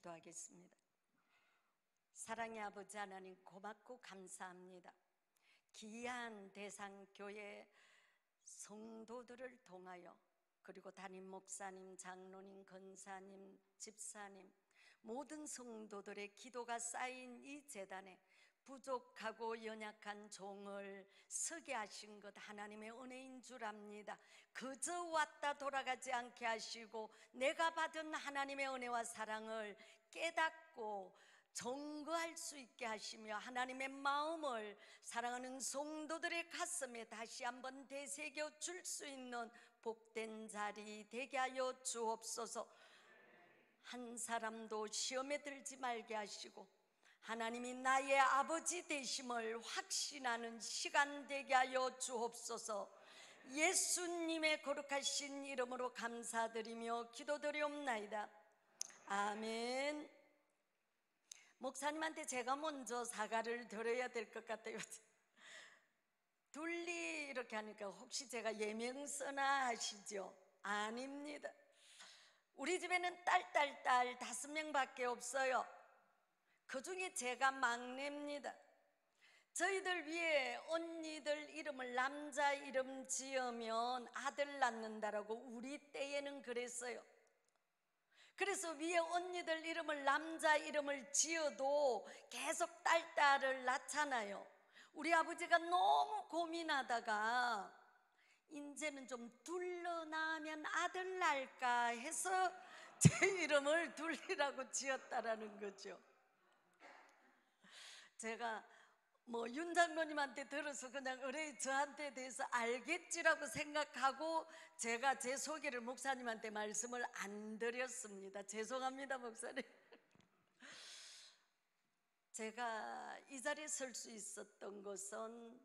기도하겠습니다. 사랑의 아버지 하나님, 고맙고 감사합니다. 귀한 대상교회 성도들을 통하여, 그리고 담임 목사님, 장로님, 권사님, 집사님, 모든 성도들의 기도가 쌓인 이 제단에 부족하고 연약한 종을 서게 하신 것 하나님의 은혜인 줄 압니다. 그저 왔다 돌아가지 않게 하시고 내가 받은 하나님의 은혜와 사랑을 깨닫고 증거할 수 있게 하시며 하나님의 마음을 사랑하는 성도들의 가슴에 다시 한번 되새겨 줄 수 있는 복된 자리 되게 하여 주옵소서. 한 사람도 시험에 들지 말게 하시고 하나님이 나의 아버지 되심을 확신하는 시간 되게 하여 주옵소서. 예수님의 거룩하신 이름으로 감사드리며 기도드리옵나이다. 아멘. 목사님한테 제가 먼저 사과를 드려야 될 것 같아요. 둘리 이렇게 하니까 혹시 제가 예명서나 하시죠? 아닙니다. 우리 집에는 딸 5명밖에 없어요. 그 중에 제가 막내입니다. 저희들 위에 언니들 이름을 남자 이름 지으면 아들 낳는다라고 우리 때에는 그랬어요. 그래서 위에 언니들 이름을 남자 이름을 지어도 계속 딸을 낳잖아요. 우리 아버지가 너무 고민하다가 이제는 좀 둘러 낳으면 아들 낳을까 해서 제 이름을 둘리라고 지었다라는 거죠. 제가 윤 장로님한테 들어서 그냥 의뢰 저한테 대해서 알겠지라고 생각하고 제가 제 소개를 목사님한테 말씀을 안 드렸습니다. 죄송합니다, 목사님. 제가 이 자리에 설 수 있었던 것은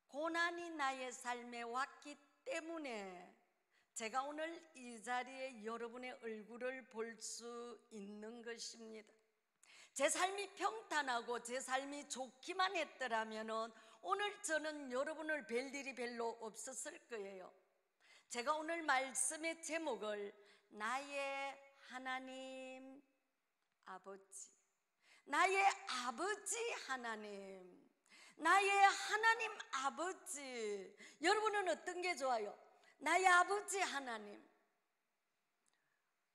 고난이 나의 삶에 왔기 때문에 제가 오늘 이 자리에 여러분의 얼굴을 볼 수 있는 것입니다. 제 삶이 평탄하고 제 삶이 좋기만 했더라면 오늘 저는 여러분을 뵐 일이 별로 없었을 거예요. 제가 오늘 말씀의 제목을 나의 하나님 아버지, 나의 아버지 하나님, 나의 하나님 아버지. 여러분은 어떤 게 좋아요? 나의 아버지 하나님.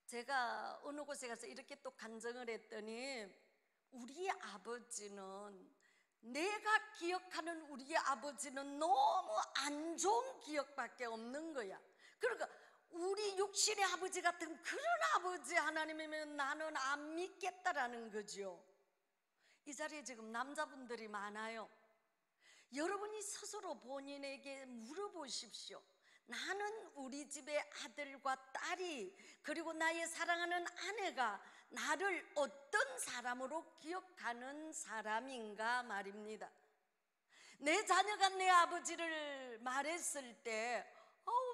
제가 어느 곳에 가서 이렇게 또 간증을 했더니 우리 아버지는, 내가 기억하는 우리 아버지는 너무 안 좋은 기억밖에 없는 거야. 그러니까 우리 육신의 아버지 같은 그런 아버지 하나님이면 나는 안 믿겠다라는 거죠. 이 자리에 지금 남자분들이 많아요. 여러분이 스스로 본인에게 물어보십시오. 나는 우리 집의 아들과 딸이, 그리고 나의 사랑하는 아내가 나를 어떤 사람으로 기억하는 사람인가 말입니다. 내 자녀가 내 아버지를 말했을 때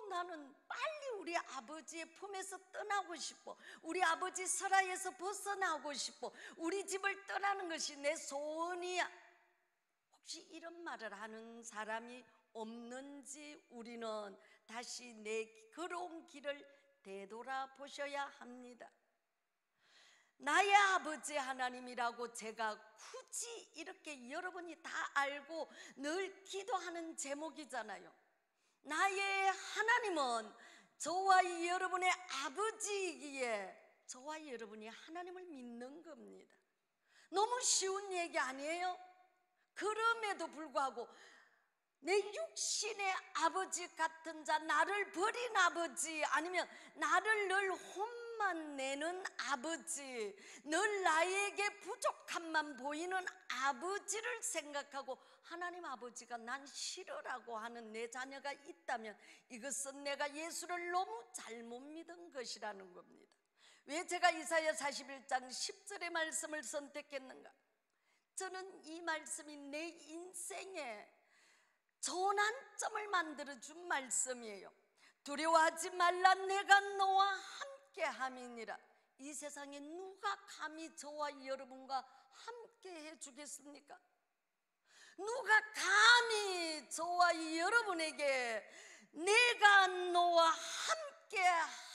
나는 빨리 우리 아버지의 품에서 떠나고 싶어. 우리 아버지 설화에서 벗어나고 싶어. 우리 집을 떠나는 것이 내 소원이야. 혹시 이런 말을 하는 사람이 없는지 우리는 다시 내 걸어온 길을 되돌아보셔야 합니다. 나의 아버지 하나님이라고 제가 굳이 이렇게 여러분이 다 알고 늘 기도하는 제목이잖아요. 나의 하나님은 저와 여러분의 아버지이기에 저와 여러분이 하나님을 믿는 겁니다. 너무 쉬운 얘기 아니에요? 그럼에도 불구하고 내 육신의 아버지 같은 자, 나를 버린 아버지, 아니면 나를 늘 혼만 내는 아버지, 늘 나에게 부족함만 보이는 아버지를 생각하고 하나님 아버지가 난 싫어라고 하는 내 자녀가 있다면 이것은 내가 예수를 너무 잘못 믿은 것이라는 겁니다. 왜 제가 이사야 41장 10절의 말씀을 선택했는가? 저는 이 말씀이 내 인생에 전환점을 만들어준 말씀이에요. 두려워하지 말라, 내가 너와 함께 함이니라. 이 세상에 누가 감히 저와 여러분과 함께 해주겠습니까? 누가 감히 저와 여러분에게 내가 너와 함께 함께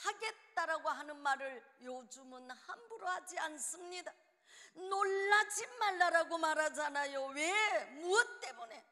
하겠다라고 하는 말을 요즘은 함부로 하지 않습니다. 놀라지 말라라고 말하잖아요. 왜? 무엇 때문에?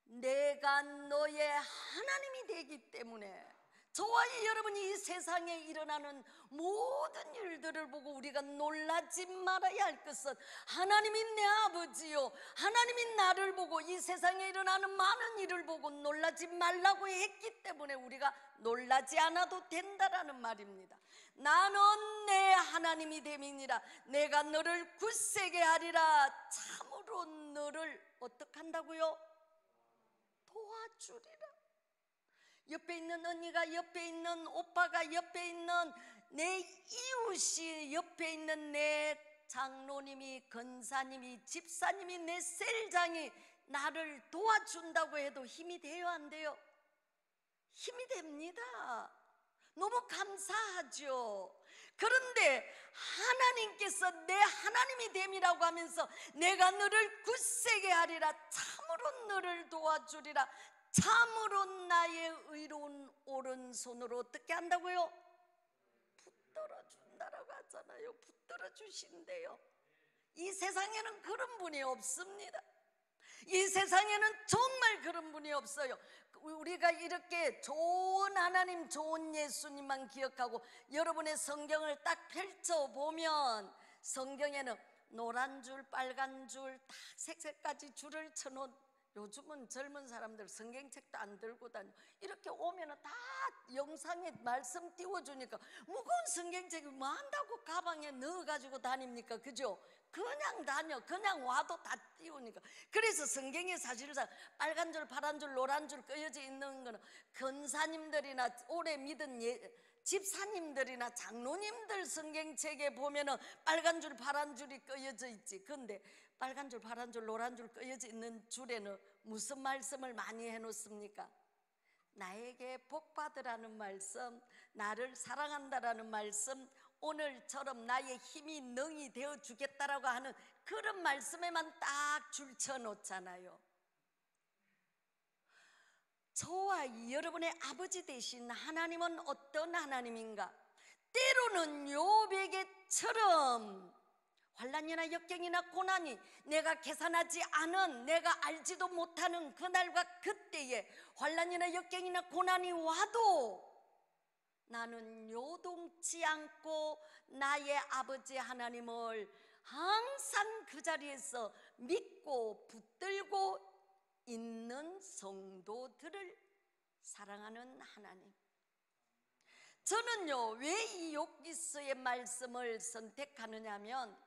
내가 너의 하나님이 되기 때문에. 저와 여러분이 이 세상에 일어나는 모든 일들을 보고 우리가 놀라지 말아야 할 것은 하나님이 내 아버지요, 하나님이 나를 보고 이 세상에 일어나는 많은 일을 보고 놀라지 말라고 했기 때문에 우리가 놀라지 않아도 된다라는 말입니다. 나는 내 하나님이 됨이니라. 내가 너를 굳세게 하리라. 참으로 너를 어떻게 한다고요? 도와주리라. 옆에 있는 언니가, 옆에 있는 오빠가, 옆에 있는 내 이웃이, 옆에 있는 내 장로님이, 권사님이, 집사님이, 내 셀장이 나를 도와준다고 해도 힘이 돼요, 안 돼요? 힘이 됩니다. 너무 감사하죠. 그런데 하나님께서 내 하나님이 됨이라고 하면서 내가 너를 굳세게 하리라. 참으로 너를 도와주리라. 참으로 나의 의로운 오른손으로 어떻게 한다고요? 붙들어 준다라고 하잖아요. 붙들어 주신대요. 이 세상에는 그런 분이 없습니다. 이 세상에는 정말 그런 분이 없어요. 우리가 이렇게 좋은 하나님, 좋은 예수님만 기억하고 여러분의 성경을 딱 펼쳐보면 성경에는 노란 줄, 빨간 줄, 딱 색색까지 줄을 쳐놓은, 요즘은 젊은 사람들 성경책도 안 들고 다니고 이렇게 오면은 다 영상에 말씀 띄워주니까 무거운 성경책이 뭐 한다고 가방에 넣어가지고 다닙니까? 그죠? 그냥 다녀. 그냥 와도 다 띄우니까. 그래서 성경에 사실상 빨간 줄, 파란 줄, 노란 줄 끄여져 있는 거는 권사님들이나 오래 믿은 집사님들이나 장로님들 성경책에 보면은 빨간 줄, 파란 줄이 끄여져 있지. 근데 빨간 줄, 파란 줄, 노란 줄 끄여져 있는 줄에는 무슨 말씀을 많이 해놓습니까? 나에게 복 받으라는 말씀, 나를 사랑한다라는 말씀, 오늘처럼 나의 힘이 능히 되어 주겠다라고 하는 그런 말씀에만 딱 줄쳐 놓잖아요. 저와 여러분의 아버지 되신 하나님은 어떤 하나님인가? 때로는 욥에게처럼 환난이나 역경이나 고난이 내가 계산하지 않은, 내가 알지도 못하는 그날과 그때에 환난이나 역경이나 고난이 와도 나는 요동치 않고 나의 아버지 하나님을 항상 그 자리에서 믿고 붙들고 있는 성도들을 사랑하는 하나님. 저는요, 왜 이 욥기서의 말씀을 선택하느냐 하면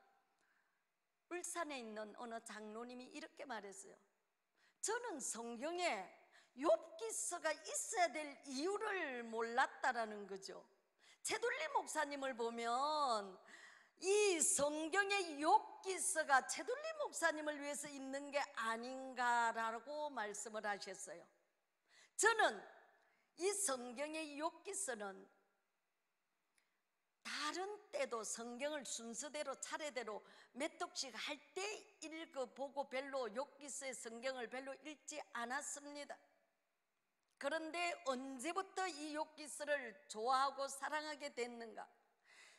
울산에 있는 어느 장로님이 이렇게 말했어요. 저는 성경에 욥기서가 있어야 될 이유를 몰랐다라는 거죠. 최둘리 목사님을 보면 이 성경의 욥기서가 최둘리 목사님을 위해서 있는 게 아닌가라고 말씀을 하셨어요. 저는 이 성경의 욥기서는 다른 때도 성경을 순서대로 차례대로 몇 독씩 할 때 읽어보고 별로 욥기서의 성경을 별로 읽지 않았습니다. 그런데 언제부터 이 욥기서를 좋아하고 사랑하게 됐는가?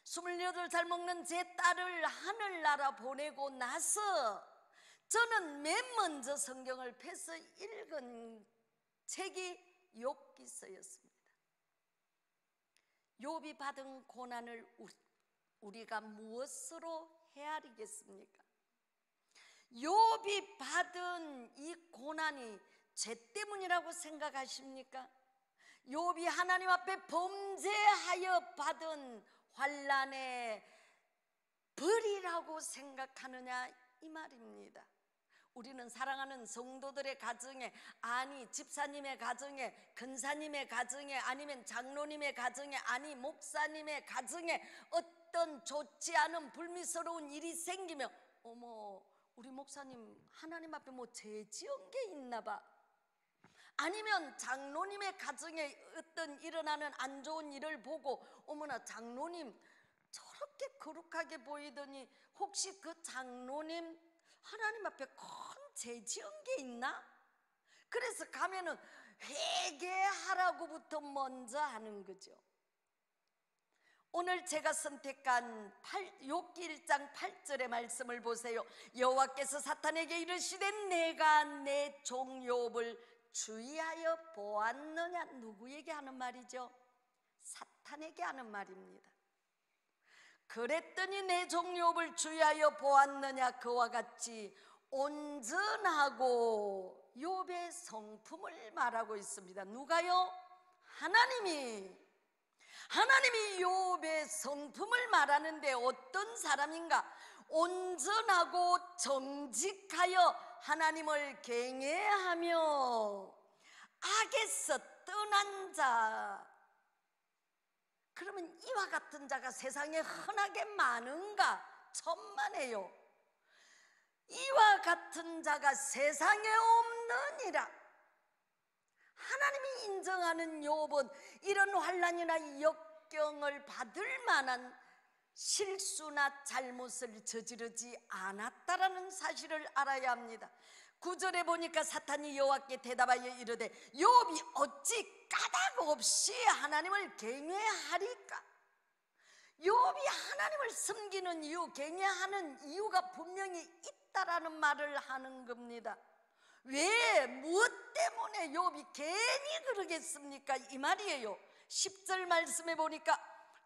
28살 먹는 제 딸을 하늘나라 보내고 나서 저는 맨 먼저 성경을 펴서 읽은 책이 욥기서였습니다. 욥이 받은 고난을 우리가 무엇으로 헤아리겠습니까? 욥이 받은 이 고난이 죄 때문이라고 생각하십니까? 욥이 하나님 앞에 범죄하여 받은 환난의 벌이라고 생각하느냐 이 말입니다. 우리는 사랑하는 성도들의 가정에, 아니 집사님의 가정에, 권사님의 가정에, 아니면 장로님의 가정에, 아니 목사님의 가정에 어떤 좋지 않은 불미스러운 일이 생기면 어머, 우리 목사님 하나님 앞에 뭐 죄 지은 게 있나 봐. 아니면 장로님의 가정에 어떤 일어나는 안 좋은 일을 보고 어머나 장로님 저렇게 거룩하게 보이더니 혹시 그 장로님 하나님 앞에 큰 죄 지은 게 있나? 그래서 가면은 회개하라고부터 먼저 하는 거죠. 오늘 제가 선택한 욥기 1장 8절의 말씀을 보세요. 여호와께서 사탄에게 이르시되 내가 내 종 욥을 주의하여 보았느냐. 누구에게 하는 말이죠? 사탄에게 하는 말입니다. 그랬더니 내 종 욥을 주의하여 보았느냐. 그와 같이 온전하고 욥의 성품을 말하고 있습니다. 누가요? 하나님이 욥의 성품을 말하는데 어떤 사람인가? 온전하고 정직하여 하나님을 경외하며 악에서 떠난 자. 그러면 이와 같은 자가 세상에 흔하게 많은가? 천만에요. 이와 같은 자가 세상에 없느니라. 하나님이 인정하는 욥은 이런 환난이나 역경을 받을 만한 실수나 잘못을 저지르지 않았다라는 사실을 알아야 합니다. 9절에 보니까 사탄이 여호와께 대답하여 이르되 욥이 어찌 까닭 없이 하나님을 경외하리까? 욥이 하나님을 섬기는 이유, 경외하는 이유가 분명히 있다라는 말을 하는 겁니다. 왜? 무엇 때문에 욥이 괜히 그러겠습니까? 이 말이에요. 10절 말씀에 보니까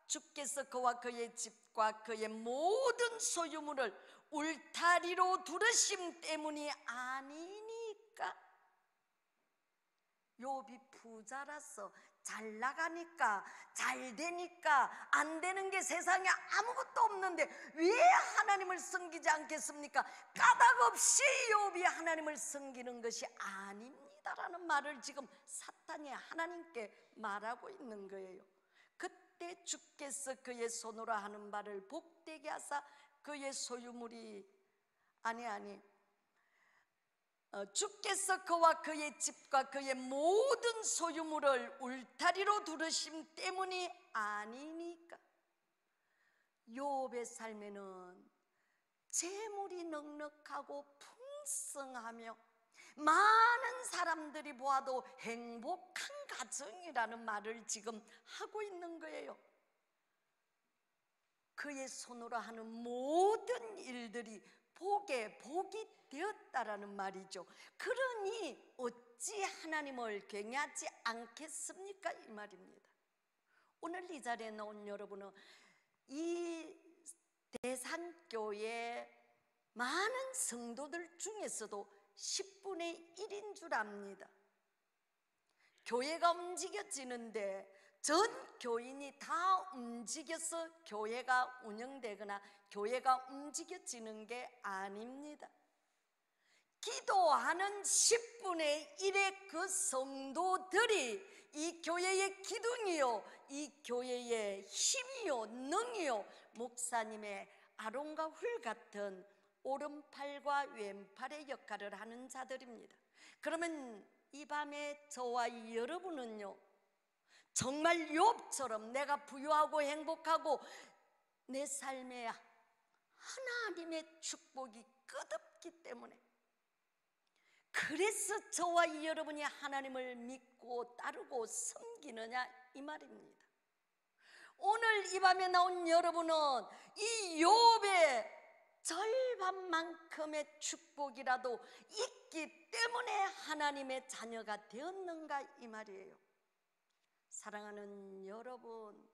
주께서 그와 그의 집과 그의 모든 소유물을 울타리로 두르심 때문이 아니니까. 욥이 부자라서 잘 나가니까, 잘 되니까, 안 되는 게 세상에 아무것도 없는데 왜 하나님을 섬기지 않겠습니까? 까닭 없이 욥이 하나님을 섬기는 것이 아닙니다라는 말을 지금 사탄이 하나님께 말하고 있는 거예요. 그때 주께서 그의 손으로 하는 바를 복되게 하사 그의 소유물이 주께서 그와 그의 집과 그의 모든 소유물을 울타리로 두르심 때문이 아니니까. 욥의 삶에는 재물이 넉넉하고 풍성하며 많은 사람들이 보아도 행복한 가정이라는 말을 지금 하고 있는 거예요. 그의 손으로 하는 모든 일들이 복이 되었다라는 말이죠. 그러니 어찌 하나님을 경외하지 않겠습니까? 이 말입니다. 오늘 이 자리에 나온 여러분은 이 대산교회 많은 성도들 중에서도 10분의 1인 줄 압니다. 교회가 움직여지는데 전 교인이 다 움직여서 교회가 운영되거나 교회가 움직여지는 게 아닙니다. 기도하는 10분의 1의 그 성도들이 이 교회의 기둥이요, 이 교회의 힘이요, 능이요, 목사님의 아론과 훌 같은 오른팔과 왼팔의 역할을 하는 자들입니다. 그러면 이 밤에 저와 여러분은요, 정말 욥처럼 내가 부유하고 행복하고 내 삶에 하나님의 축복이 끝없기 때문에, 그래서 저와 여러분이 하나님을 믿고 따르고 섬기느냐 이 말입니다. 오늘 이 밤에 나온 여러분은 이 욥의 절반만큼의 축복이라도 있기 때문에 하나님의 자녀가 되었는가 이 말이에요. 사랑하는 여러분,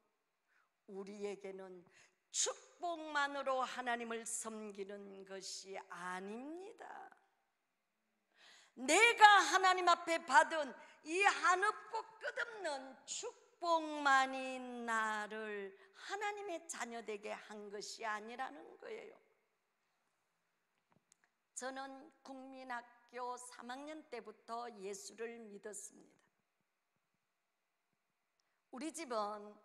우리에게는 축복만으로 하나님을 섬기는 것이 아닙니다. 내가 하나님 앞에 받은 이 한없고 끝없는 축복만이 나를 하나님의 자녀되게 한 것이 아니라는 거예요. 저는 국민학교 3학년 때부터 예수를 믿었습니다. 우리 집은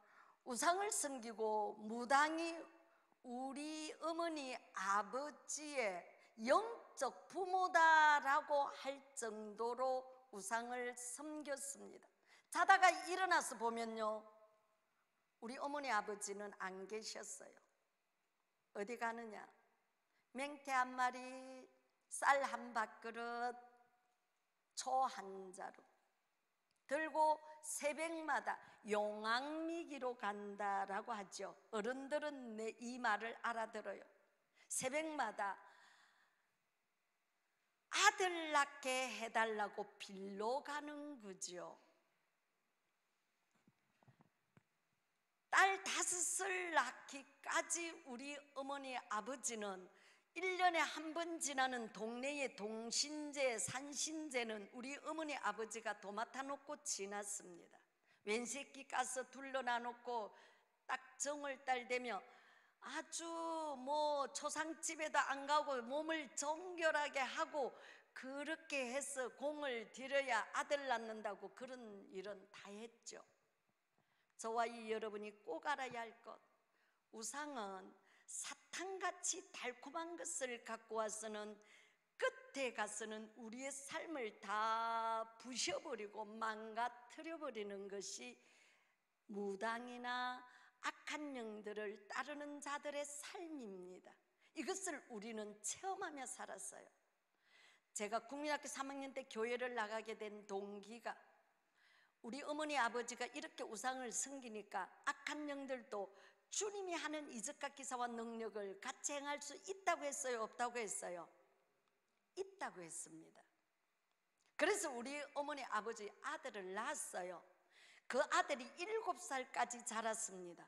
우상을 섬기고 무당이 우리 어머니 아버지의 영적 부모다라고 할 정도로 우상을 섬겼습니다. 자다가 일어나서 보면요, 우리 어머니 아버지는 안 계셨어요. 어디 가느냐? 맹태 한 마리, 쌀 한 밥그릇, 초 한 자루. 들고 새벽마다 용왕미기로 간다라고 하죠. 어른들은 이 말을 알아들어요. 새벽마다 아들 낳게 해달라고 빌러 가는 거죠. 딸 5을 낳기까지 우리 어머니 아버지는 1년에 한 번 지나는 동네의 동신제, 산신제는 우리 어머니 아버지가 도맡아 놓고 지났습니다. 왼새끼 가서 둘러놔 놓고 딱 정월달 되면 아주 뭐 초상집에도 안 가고 몸을 정결하게 하고 그렇게 해서 공을 들여야 아들 낳는다고 그런 일은 다 했죠. 저와 이 여러분이 꼭 알아야 할 것, 우상은 사탕같이 달콤한 것을 갖고 와서는 끝에 가서는 우리의 삶을 다 부셔버리고 망가뜨려버리는 것이 무당이나 악한 영들을 따르는 자들의 삶입니다. 이것을 우리는 체험하며 살았어요. 제가 국민학교 3학년 때 교회를 나가게 된 동기가 우리 어머니 아버지가 이렇게 우상을 섬기니까 악한 영들도 주님이 하는 이적과 기사와 능력을 같이 행할 수 있다고 했어요? 없다고 했어요? 있다고 했습니다. 그래서 우리 어머니 아버지 아들을 낳았어요. 그 아들이 7살까지 자랐습니다.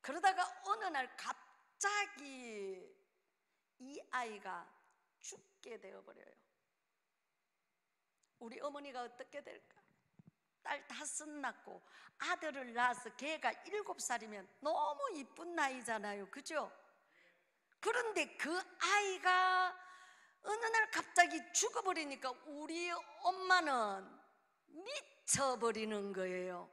그러다가 어느 날 갑자기 이 아이가 죽게 되어버려요. 우리 어머니가 어떻게 될까? 딸 5 낳고 아들을 낳아서 걔가 7살이면 너무 이쁜 나이잖아요, 그죠? 그런데 그 아이가 어느 날 갑자기 죽어버리니까 우리 엄마는 미쳐버리는 거예요.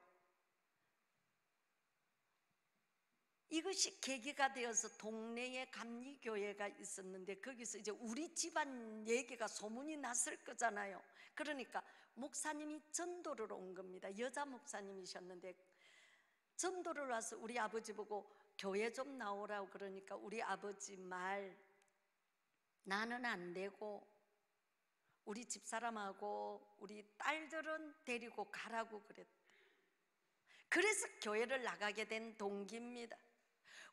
이것이 계기가 되어서 동네에 감리교회가 있었는데 거기서 이제 우리 집안 얘기가 소문이 났을 거잖아요. 그러니까 목사님이 전도를 온 겁니다. 여자 목사님이셨는데 전도를 와서 우리 아버지 보고 교회 좀 나오라고 그러니까 우리 아버지 말, 나는 안 되고 우리 집사람하고 우리 딸들은 데리고 가라고 그랬다. 그래서 교회를 나가게 된 동기입니다.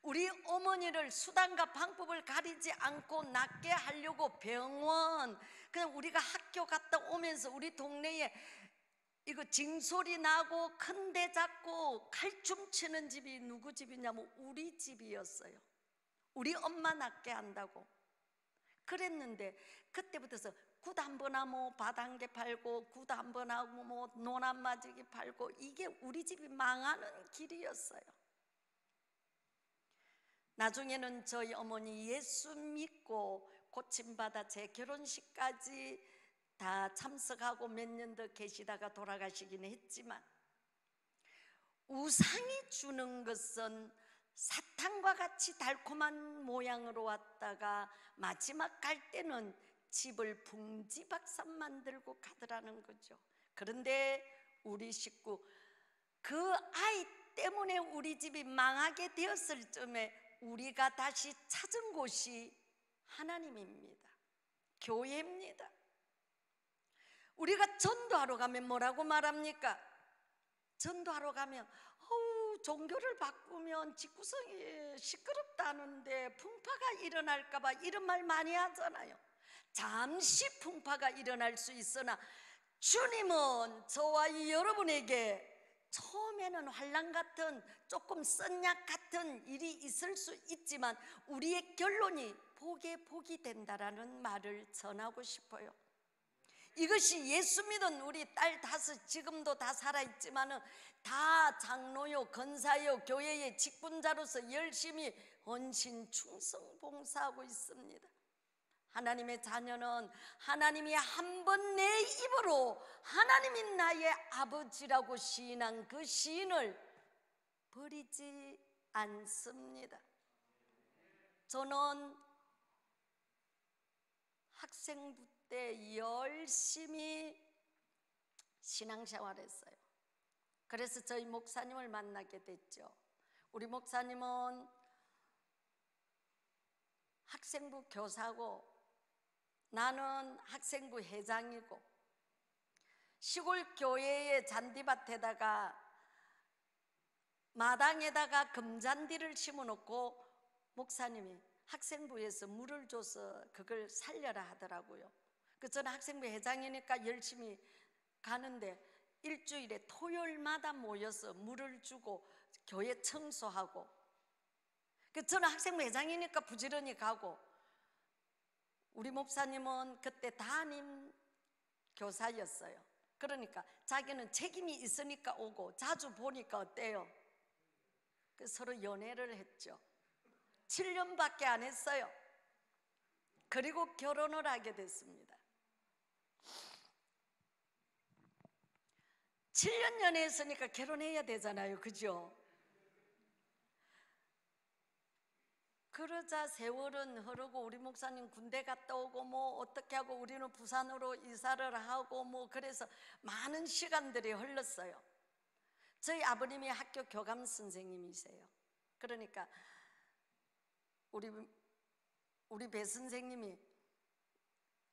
우리 어머니를 수단과 방법을 가리지 않고 낫게 하려고 병원, 그냥 우리가 학교 갔다 오면서 우리 동네에 이거 징소리 나고 큰 데 잡고 칼춤 치는 집이 누구 집이냐면 우리 집이었어요. 우리 엄마 낫게 한다고 그랬는데 그때부터서 굿 한 번 하면 밭 한 개 팔고 굿 한 번 하고 뭐 노란 마지기 팔고 이게 우리 집이 망하는 길이었어요. 나중에는 저희 어머니 예수 믿고 고침받아 제 결혼식까지 다 참석하고 몇 년 더 계시다가 돌아가시긴 했지만 우상이 주는 것은 사탕과 같이 달콤한 모양으로 왔다가 마지막 갈 때는 집을 풍지박산 만들고 가더라는 거죠. 그런데 우리 식구 그 아이 때문에 우리 집이 망하게 되었을 쯤에 우리가 다시 찾은 곳이 하나님입니다. 교회입니다. 우리가 전도하러 가면 뭐라고 말합니까? 전도하러 가면 종교를 바꾸면 집구석이 시끄럽다는데 풍파가 일어날까 봐 이런 말 많이 하잖아요. 잠시 풍파가 일어날 수 있으나 주님은 저와 여러분에게 처음에는 환난 같은 조금 쓴약 같은 일이 있을 수 있지만 우리의 결론이 복에 복이 된다라는 말을 전하고 싶어요. 이것이 예수 믿은 우리 딸 5 지금도 다 살아있지만은 다 장로요 권사요 교회의 직분자로서 열심히 헌신 충성 봉사하고 있습니다. 하나님의 자녀는 하나님이 한 번 내 입으로 하나님이 나의 아버지라고 시인한 그 시인을 버리지 않습니다. 저는 학생부 때 열심히 신앙생활했어요. 그래서 저희 목사님을 만나게 됐죠. 우리 목사님은 학생부 교사고 나는 학생부 회장이고 시골 교회의 잔디밭에다가 마당에다가 금잔디를 심어놓고 목사님이 학생부에서 물을 줘서 그걸 살려라 하더라고요. 그 저는 학생부 회장이니까 열심히 가는데 일주일에 토요일마다 모여서 물을 주고 교회 청소하고, 그 저는 학생부 회장이니까 부지런히 가고, 우리 목사님은 그때 담임 교사였어요. 그러니까 자기는 책임이 있으니까 오고 자주 보니까 어때요? 서로 연애를 했죠. 7년밖에 안 했어요. 그리고 결혼을 하게 됐습니다. 7년 연애했으니까 결혼해야 되잖아요, 그죠? 그러자 세월은 흐르고 우리 목사님 군대 갔다 오고 뭐 어떻게 하고 우리는 부산으로 이사를 하고 뭐 그래서 많은 시간들이 흘렀어요. 저희 아버님이 학교 교감 선생님이세요. 그러니까 우리 배 선생님이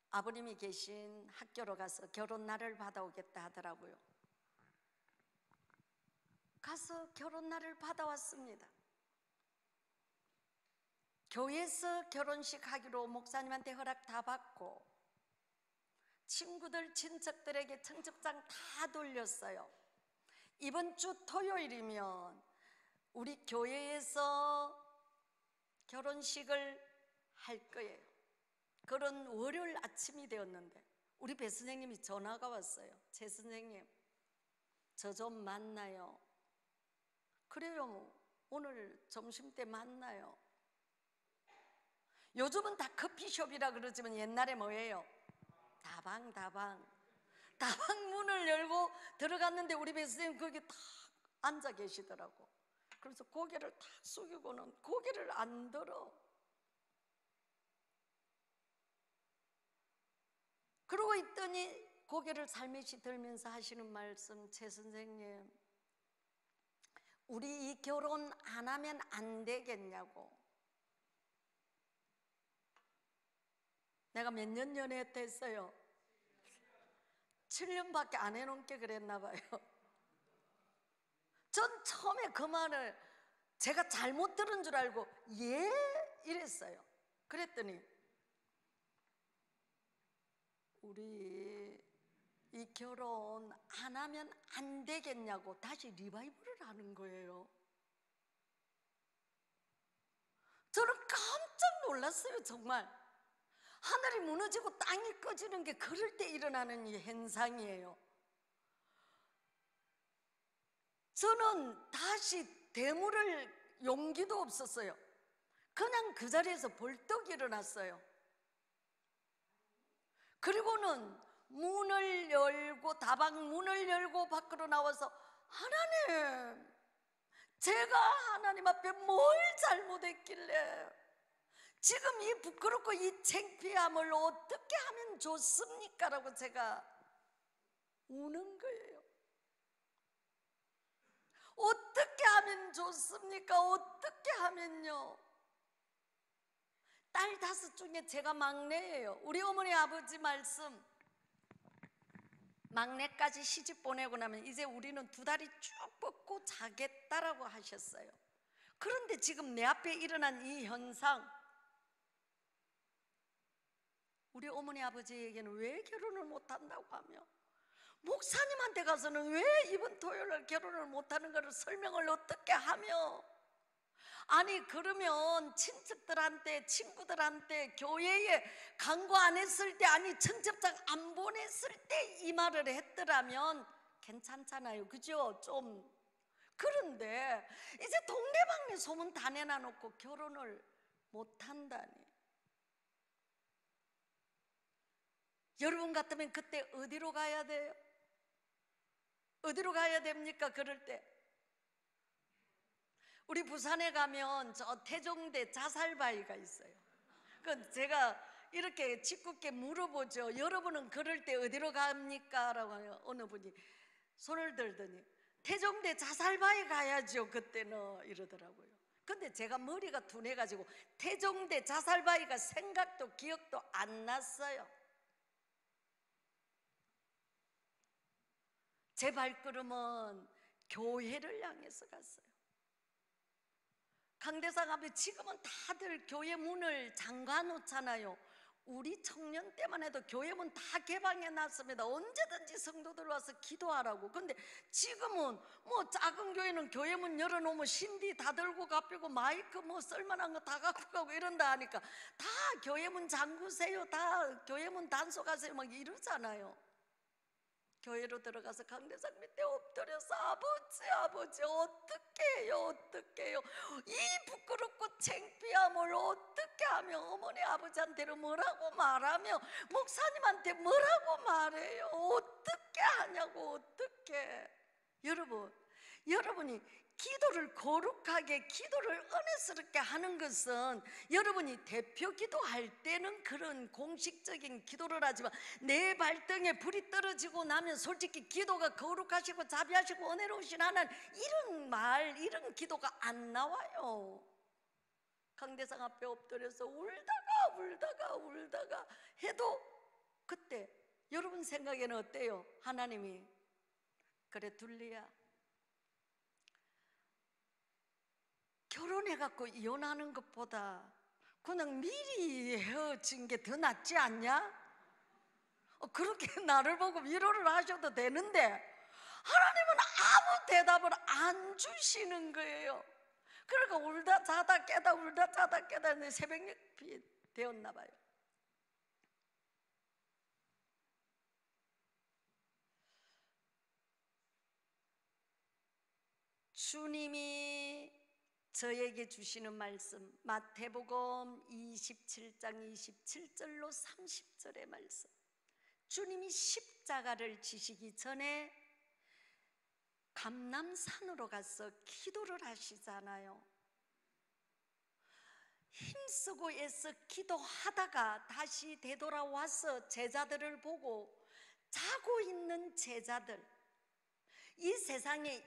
아버님이 계신 학교로 가서 결혼날을 받아오겠다 하더라고요. 가서 결혼날을 받아왔습니다. 교회에서 결혼식 하기로 목사님한테 허락 다 받고 친구들 친척들에게 청첩장 다 돌렸어요. 이번 주 토요일이면 우리 교회에서 결혼식을 할 거예요. 그런 월요일 아침이 되었는데 우리 배 선생님이 전화가 왔어요. 최 선생님, 저 좀 만나요. 그래요, 오늘 점심때 만나요. 요즘은 다 커피숍이라 그러지만 옛날에 뭐예요? 다방 문을 열고 들어갔는데 우리 배 선생님 거기 딱 앉아 계시더라고. 그래서 고개를 탁 숙이고는 고개를 안 들어. 그러고 있더니 고개를 살며시 들면서 하시는 말씀, 최 선생님, 우리 이 결혼 안 하면 안 되겠냐고. 내가 몇 년 연애했어요? 7년밖에 안 해놓은 게 그랬나 봐요. 전 처음에 그 말을 제가 잘못 들은 줄 알고 예? 이랬어요. 그랬더니 우리 이 결혼 안 하면 안 되겠냐고 다시 리바이벌을 하는 거예요. 저는 깜짝 놀랐어요. 정말 하늘이 무너지고 땅이 꺼지는 게 그럴 때 일어나는 이 현상이에요. 저는 다시 대물을 용기도 없었어요. 그냥 그 자리에서 벌떡 일어났어요. 그리고는 문을 열고 다방 문을 열고 밖으로 나와서 하나님, 제가 하나님 앞에 뭘 잘못했길래 지금 이 부끄럽고 이 창피함을 어떻게 하면 좋습니까? 라고 제가 우는 거예요. 어떻게 하면 좋습니까? 어떻게 하면요? 딸 5 중에 제가 막내예요. 우리 어머니 아버지 말씀, 막내까지 시집 보내고 나면 이제 우리는 2 다리 쭉 뻗고 자겠다라고 하셨어요. 그런데 지금 내 앞에 일어난 이 현상, 우리 어머니 아버지에게는 왜 결혼을 못한다고 하며 목사님한테 가서는 왜 이번 토요일날 결혼을 못하는 것을 설명을 어떻게 하며, 아니 그러면 친척들한테 친구들한테 교회에 간구 안 했을 때, 아니 청첩장 안 보냈을 때 이 말을 했더라면 괜찮잖아요, 그죠? 좀. 그런데 이제 동네방네 소문 다 내놔놓고 결혼을 못한다니. 여러분 같으면 그때 어디로 가야 돼요? 어디로 가야 됩니까? 그럴 때 우리 부산에 가면 저 태종대 자살바위가 있어요. 그 제가 이렇게 짓궂게 물어보죠. 여러분은 그럴 때 어디로 갑니까? 라고 하면 어느 분이 손을 들더니 태종대 자살바위 가야죠 그때는, 이러더라고요. 근데 제가 머리가 둔해가지고 태종대 자살바위가 생각도 기억도 안 났어요. 제 발걸음은 교회를 향해서 갔어요. 강대상 앞에 지금은 다들 교회 문을 잠가 놓잖아요. 우리 청년 때만 해도 교회 문 다 개방해 놨습니다. 언제든지 성도들 와서 기도하라고. 근데 지금은 뭐 작은 교회는 교회 문 열어놓으면 신디 다 들고 가피고 마이크 뭐 쓸만한 거 다 갖고 가고 이런다 하니까 다 교회 문 잠그세요, 다 교회 문 단속하세요 막 이러잖아요. 교회로 들어가서 강대상 밑에 엎드려서 아버지 어떻게 해요, 어떻게 해요? 이 부끄럽고 창피함을 어떻게 하며 어머니 아버지한테는 뭐라고 말하며 목사님한테 뭐라고 말해요? 어떻게 하냐고. 어떻게. 여러분이 기도를 거룩하게, 기도를 은혜스럽게 하는 것은 여러분이 대표 기도할 때는 그런 공식적인 기도를 하지만 내 발등에 불이 떨어지고 나면 솔직히 기도가 거룩하시고 자비하시고 은혜로우신 하나님, 이런 기도가 안 나와요. 강대상 앞에 엎드려서 울다가 해도 그때 여러분 생각에는 어때요? 하나님이 그래 둘리야, 결혼해갖고 이혼하는 것보다 그냥 미리 헤어진 게 더 낫지 않냐? 그렇게 나를 보고 위로를 하셔도 되는데 하나님은 아무 대답을 안 주시는 거예요. 그러니까 울다 자다 깨다 울다 자다 깨다 새벽녘이 되었나 봐요. 주님이 저에게 주시는 말씀, 마태복음 27장 27절로 30절의 말씀. 주님이 십자가를 지시기 전에 감람산으로 가서 기도를 하시잖아요. 힘쓰고 애써 기도하다가 다시 되돌아와서 제자들을 보고 자고 있는 제자들, 이 세상에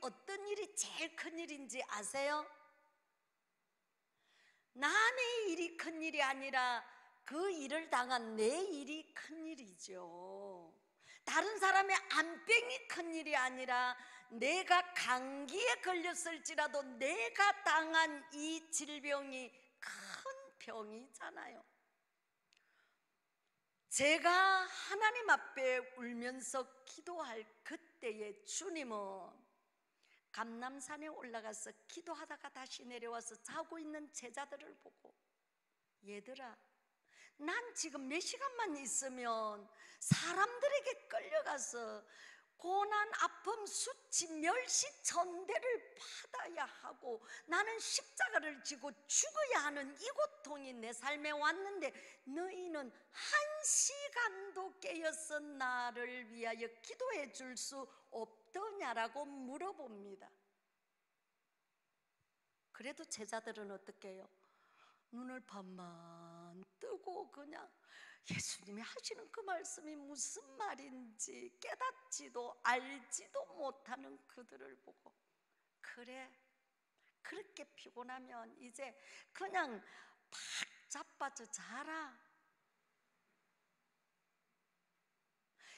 어떤 일이 제일 큰 일인지 아세요? 남의 일이 큰 일이 아니라 그 일을 당한 내 일이 큰 일이죠. 다른 사람의 안병이 큰 일이 아니라 내가 감기에 걸렸을지라도 내가 당한 이 질병이 큰 병이잖아요. 제가 하나님 앞에 울면서 기도할 그때에 주님은 감람산에 올라가서 기도하다가 다시 내려와서 자고 있는 제자들을 보고, 얘들아, 난 지금 몇 시간만 있으면 사람들에게 끌려가서 고난, 아픔, 수치, 멸시, 천대를 받아야 하고 나는 십자가를 지고 죽어야 하는 이 고통이 내 삶에 왔는데 너희는 한 시간도 깨어서 나를 위하여 기도해 줄 수 없더냐라고 물어봅니다. 그래도 제자들은 어떻게 해요? 눈을 반만 뜨고 그냥 예수님이 하시는 그 말씀이 무슨 말인지 깨닫지도 알지도 못하는 그들을 보고, 그래, 그렇게 피곤하면 이제 그냥 팍 자빠져 자라.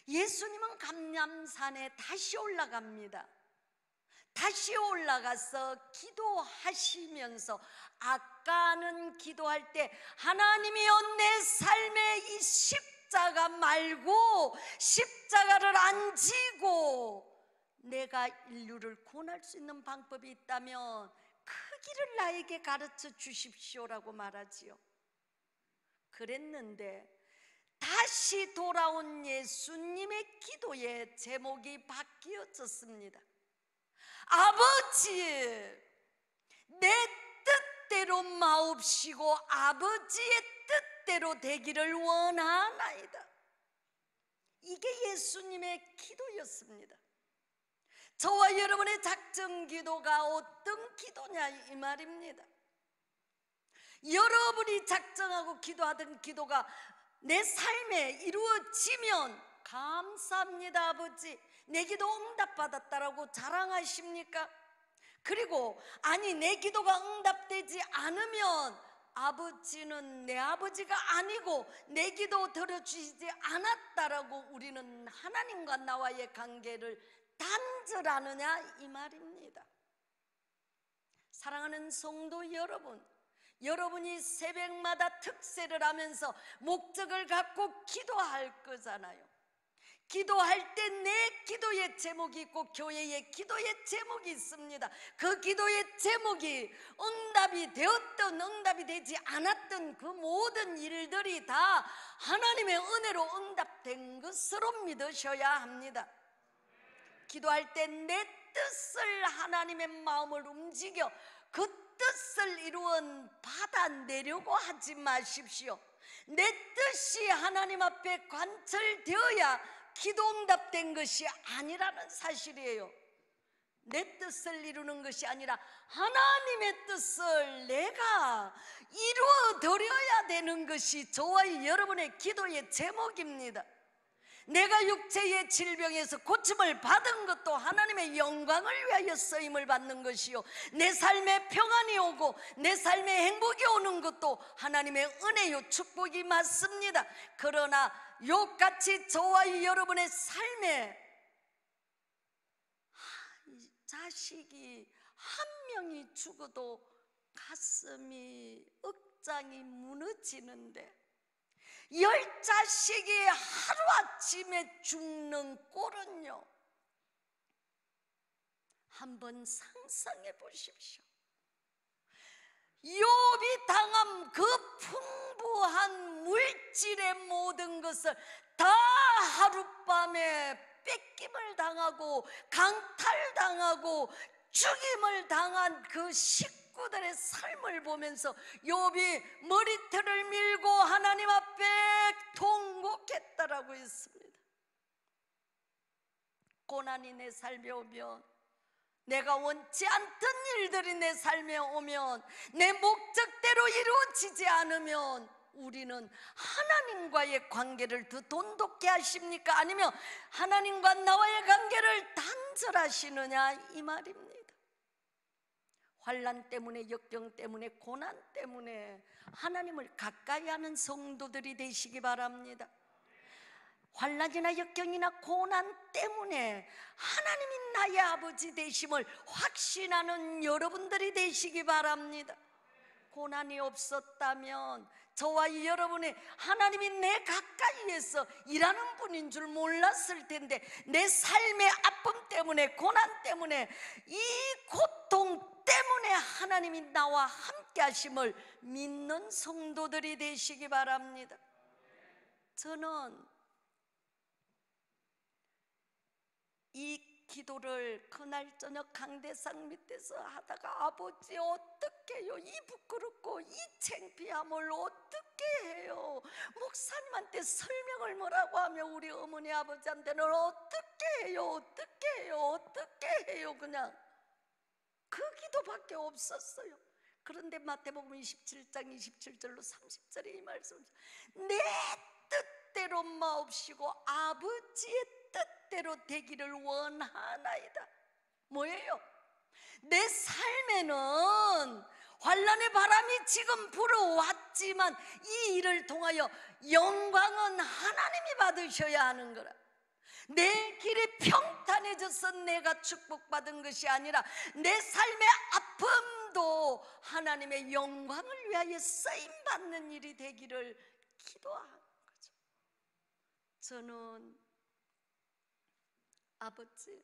예수님은 감람산에 다시 올라갑니다. 다시 올라가서 기도하시면서, 아까는 기도할 때 하나님이여 내 삶에 이 십자가 말고 십자가를 안 지고 내가 인류를 구원할 수 있는 방법이 있다면 그 길을 나에게 가르쳐 주십시오라고 말하지요. 그랬는데 다시 돌아온 예수님의 기도의 제목이 바뀌어졌습니다. 아버지, 내 뜻대로 마옵시고 아버지의 뜻대로 되기를 원하나이다. 이게 예수님의 기도였습니다. 저와 여러분의 작정 기도가 어떤 기도냐 이 말입니다. 여러분이 작정하고 기도하던 기도가 내 삶에 이루어지면 감사합니다. 아버지, 내 기도 응답받았다라고 자랑하십니까? 그리고 아니 내 기도가 응답되지 않으면 아버지는 내 아버지가 아니고 내 기도 들어주시지 않았다라고 우리는 하나님과 나와의 관계를 단절하느냐 이 말입니다. 사랑하는 성도 여러분, 여러분이 새벽마다 특세를 하면서 목적을 갖고 기도할 거잖아요. 기도할 때 내 기도의 제목이 있고 교회의 기도의 제목이 있습니다. 그 기도의 제목이 응답이 되었든 응답이 되지 않았든 그 모든 일들이 다 하나님의 은혜로 응답된 것으로 믿으셔야 합니다. 기도할 때 내 뜻을 하나님의 마음을 움직여 그 뜻을 이루어 받아내려고 하지 마십시오. 내 뜻이 하나님 앞에 관철되어야 기도 응답된 것이 아니라는 사실이에요. 내 뜻을 이루는 것이 아니라 하나님의 뜻을 내가 이루어 드려야 되는 것이 저와 여러분의 기도의 제목입니다. 내가 육체의 질병에서 고침을 받은 것도 하나님의 영광을 위하여 쓰임을 받는 것이요, 내 삶에 평안이 오고 내 삶에 행복이 오는 것도 하나님의 은혜요 축복이 맞습니다. 그러나 욕같이 저와 여러분의 삶에 자식이 한 명이 죽어도 가슴이 억장이 무너지는데 10자식이 하루아침에 죽는 꼴은요, 한번 상상해 보십시오. 욥이 당한 그 풍부한 물질의 모든 것을 다 하룻밤에 뺏김을 당하고 강탈당하고 죽임을 당한 그 식구들의 삶을 보면서 욥이 머리털을 밀고 하나님 앞에 통곡했다라고 했습니다. 고난이 내 삶에 오면, 내가 원치 않던 일들이 내 삶에 오면, 내 목적대로 이루어지지 않으면 우리는 하나님과의 관계를 더 돈독게 하십니까? 아니면 하나님과 나와의 관계를 단절하시느냐 이 말입니다. 환난 때문에, 역경 때문에, 고난 때문에 하나님을 가까이 하는 성도들이 되시기 바랍니다. 환난이나 역경이나 고난 때문에 하나님이 나의 아버지 되심을 확신하는 여러분들이 되시기 바랍니다. 고난이 없었다면 저와 여러분이 하나님이 내 가까이에서 일하는 분인 줄 몰랐을 텐데, 내 삶의 아픔 때문에, 고난 때문에, 이 고통 때문에 하나님이 나와 함께 하심을 믿는 성도들이 되시기 바랍니다. 저는 이 기도를 그날 저녁 강대상 밑에서 하다가, 아버지 어떻게 해요? 이 부끄럽고 이 창피함을 어떻게 해요? 목사님한테 설명을 뭐라고 하며 우리 어머니 아버지한테는 어떻게 해요? 어떻게 해요? 어떻게 해요? 그냥 그 기도밖에 없었어요. 그런데 마태복음 27장 27절로 30절에 이 말씀, 내 뜻대로 마옵시고 아버지의 뜻대로 되기를 원하나이다. 뭐예요? 내 삶에는 환난의 바람이 지금 불어왔지만 이 일을 통하여 영광은 하나님이 받으셔야 하는 거라. 내 길이 평탄해져서 내가 축복받은 것이 아니라 내 삶의 아픔도 하나님의 영광을 위하여 쓰임받는 일이 되기를 기도하는 거죠. 저는 아버지,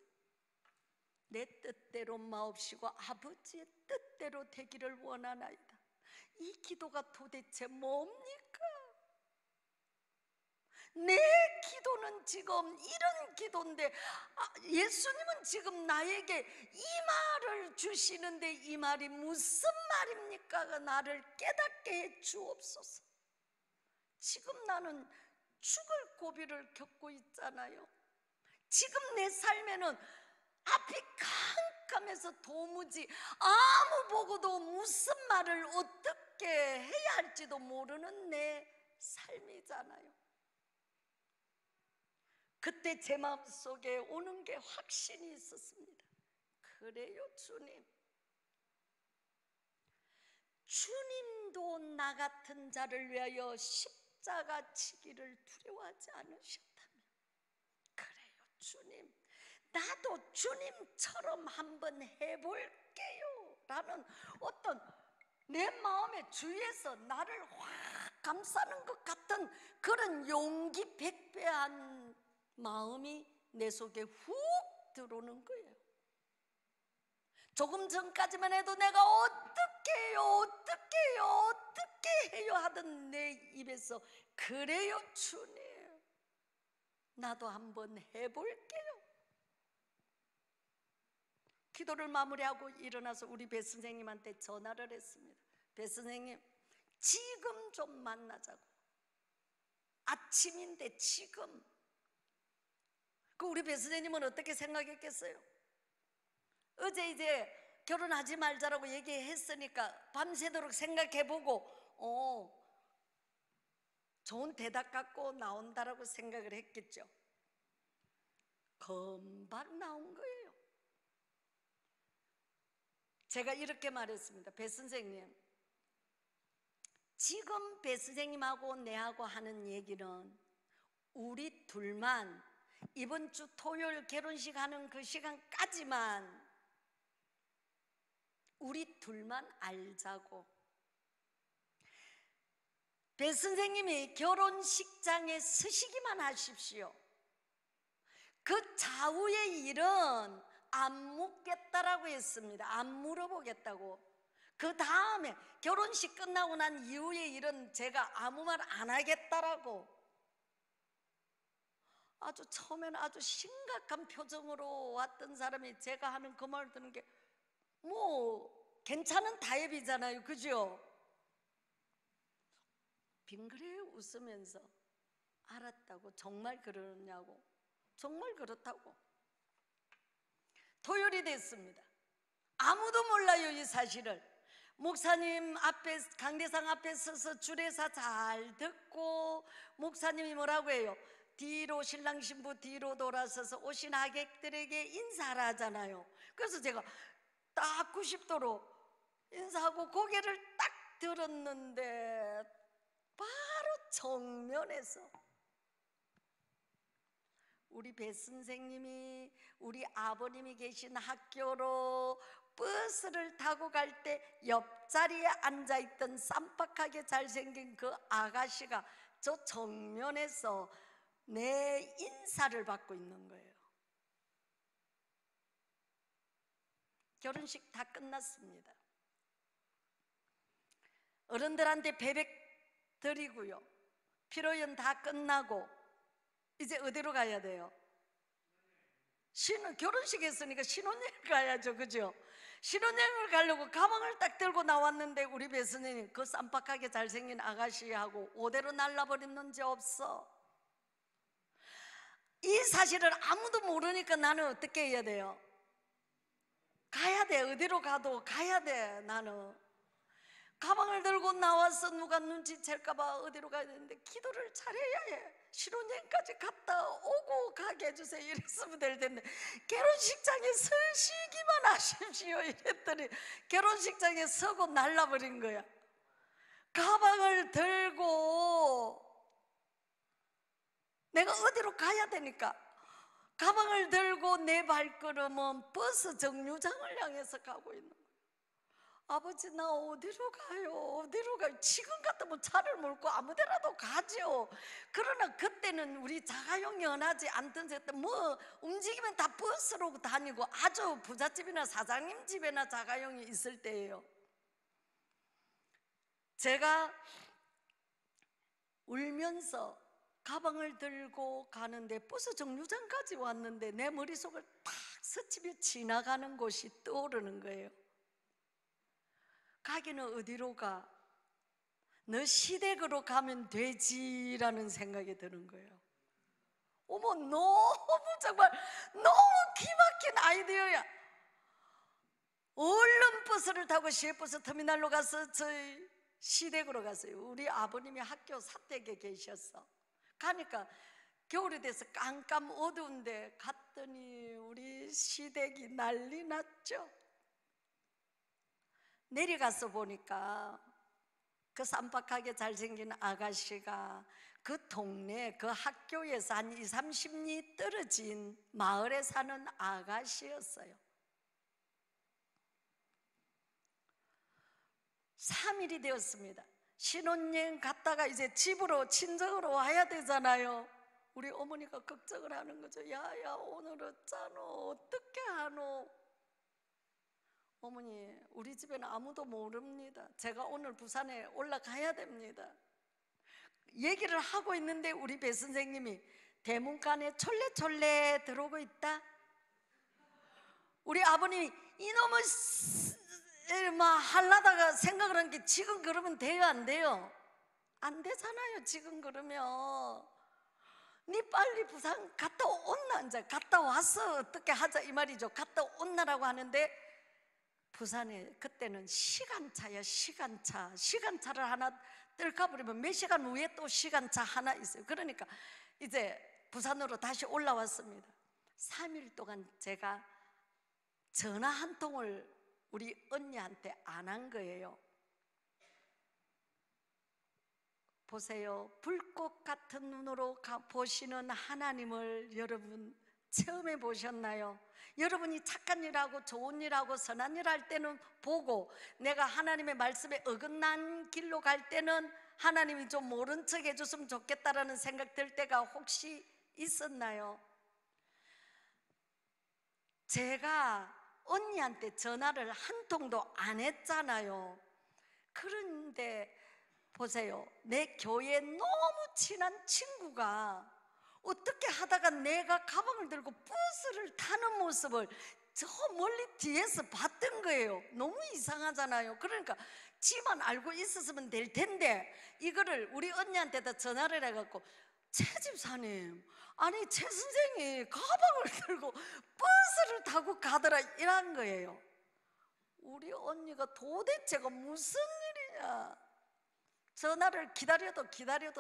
내 뜻대로 마옵시고 아버지의 뜻대로 되기를 원하나이다. 이 기도가 도대체 뭡니까? 내 기도는 지금 이런 기도인데, 예수님은 지금 나에게 이 말을 주시는데 이 말이 무슨 말입니까? 나를 깨닫게 해 주옵소서. 지금 나는 죽을 고비를 겪고 있잖아요. 지금 내 삶에는 앞이 캄캄해서 도무지 아무 보고도 무슨 말을 어떻게 해야 할지도 모르는 내 삶이잖아요. 그때 제 마음속에 오는 게 확신이 있었습니다. 그래요, 주님, 주님도 나 같은 자를 위하여 십자가 지기를 두려워하지 않으셨다면, 그래요 주님, 나도 주님처럼 한번 해볼게요 라는 어떤 내 마음의 주위에서 나를 확 감싸는 것 같은 그런 용기 백배한 마음이 내 속에 훅 들어오는 거예요. 조금 전까지만 해도 내가 어떻게 해요 하던 내 입에서 그래요 주님, 나도 한번 해볼게요. 기도를 마무리하고 일어나서 우리 배 선생님한테 전화를 했습니다. 배 선생님, 지금 좀 만나자고. 아침인데 지금. 그 우리 배 선생님은 어떻게 생각했겠어요? 어제 이제 결혼하지 말자라고 얘기했으니까 밤새도록 생각해보고 좋은 대답 갖고 나온다라고 생각을 했겠죠. 금방 나온 거예요. 제가 이렇게 말했습니다. 배 선생님, 지금 배 선생님하고 내하고 하는 얘기는 우리 둘만 이번 주 토요일 결혼식 하는 그 시간까지만 우리 둘만 알자고. 배 선생님이 결혼식장에 서시기만 하십시오. 그 좌우의 일은 안 묻겠다라고 했습니다. 안 물어보겠다고. 그 다음에 결혼식 끝나고 난 이후의 일은 제가 아무 말 안 하겠다라고. 아주 처음에는 아주 심각한 표정으로 왔던 사람이 제가 하는 그 말을 듣는 게 뭐 괜찮은 타협이잖아요, 그죠? 빙그레 웃으면서 알았다고. 정말 그러냐고. 정말 그렇다고. 토요일이 됐습니다. 아무도 몰라요, 이 사실을. 목사님 앞에, 강대상 앞에 서서 주례사 잘 듣고 목사님이 뭐라고 해요? 뒤로, 신랑 신부 뒤로 돌아서서 오신 하객들에게 인사를 하잖아요. 그래서 제가 딱 90도로 인사하고 고개를 딱 들었는데 바로 정면에서 우리 배 선생님이 우리 아버님이 계신 학교로 버스를 타고 갈 때 옆자리에 앉아있던 쌈박하게 잘생긴 그 아가씨가 저 정면에서 내 인사를 받고 있는 거예요. 결혼식 다 끝났습니다. 어른들한테 배백 드리고요, 피로연 다 끝나고 이제 어디로 가야 돼요? 결혼식 했으니까 신혼여행 가야죠, 그죠? 신혼여행을 가려고 가방을 딱 들고 나왔는데 우리 배 선생님 그 쌈박하게 잘생긴 아가씨하고 오대로 날라버렸는지 없어. 이 사실을 아무도 모르니까 나는 어떻게 해야 돼요? 가야 돼. 어디로 가도 가야 돼. 나는 가방을 들고 나와서 누가 눈치챌까봐 어디로 가야 되는데 기도를 잘해야 해. 신혼여행까지 갔다 오고 가게 해주세요 이랬으면 될 텐데 결혼식장에 서시기만 하십시오 이랬더니 결혼식장에 서고 날라버린 거야. 가방을 들고 내가 어디로 가야 되니까 가방을 들고 내 발걸음은 버스 정류장을 향해서 가고 있는 거예요. 아버지, 나 어디로 가요? 어디로 가요? 지금 같으면 차를 몰고 아무 데라도 가죠. 그러나 그때는 우리 자가용이 흔하지 않던 때 뭐 움직이면 다 버스로 다니고 아주 부잣집이나 사장님 집에나 자가용이 있을 때예요. 제가 울면서 가방을 들고 가는데 버스 정류장까지 왔는데 내 머릿속을 탁 스치며 지나가는 곳이 떠오르는 거예요. 가기는 어디로 가? 너 시댁으로 가면 되지라는 생각이 드는 거예요. 어머, 너무 정말 너무 기막힌 아이디어야. 얼른 버스를 타고 시외버스 터미널로 가서 저희 시댁으로 갔어요. 우리 아버님이 학교 사택에 계셨어. 가니까 겨울이 돼서 깜깜 어두운데 갔더니 우리 시댁이 난리 났죠. 내려가서 보니까 그 쌈박하게 잘생긴 아가씨가 그 동네 그 학교에서 한 20, 30리 떨어진 마을에 사는 아가씨였어요. 3일이 되었습니다. 신혼여행 갔다가 이제 집으로 친정으로 와야 되잖아요. 우리 어머니가 걱정을 하는 거죠. 야야 오늘 어쩌노, 어떻게 하노? 어머니 우리 집에는 아무도 모릅니다. 제가 오늘 부산에 올라가야 됩니다. 얘기를 하고 있는데 우리 배 선생님이 대문간에 철레철레 들어오고 있다. 우리 아버님이 이놈의 막 하려다가 생각을 한 게 지금 그러면 돼요 안 돼요? 안 되잖아요. 지금 그러면 니 빨리 부산 갔다 온나, 이제 갔다 와서 어떻게 하자 이 말이죠. 갔다 온나라고 하는데 부산에 그때는 시간차야. 시간차를 하나 뜰까버리면 몇 시간 후에 또 시간차 하나 있어요. 그러니까 이제 부산으로 다시 올라왔습니다. 3일 동안 제가 전화 한 통을 우리 언니한테 안 한 거예요. 보세요. 불꽃 같은 눈으로 보시는 하나님을 여러분 처음 해보셨나요? 여러분이 착한 일하고 좋은 일하고 선한 일 할 때는 보고, 내가 하나님의 말씀에 어긋난 길로 갈 때는 하나님이 좀 모른 척 해줬으면 좋겠다라는 생각 들 때가 혹시 있었나요? 제가 언니한테 전화를 한 통도 안 했잖아요. 그런데 보세요. 내 교회에 너무 친한 친구가 어떻게 하다가 내가 가방을 들고 버스를 타는 모습을 저 멀리 뒤에서 봤던 거예요. 너무 이상하잖아요. 그러니까 지만 알고 있었으면 될 텐데 이거를 우리 언니한테다 전화를 해갖고, 최 집사님, 아니 최 선생이 가방을 들고 버스를 타고 가더라 이런 거예요. 우리 언니가 도대체가 무슨 일이냐. 전화를 기다려도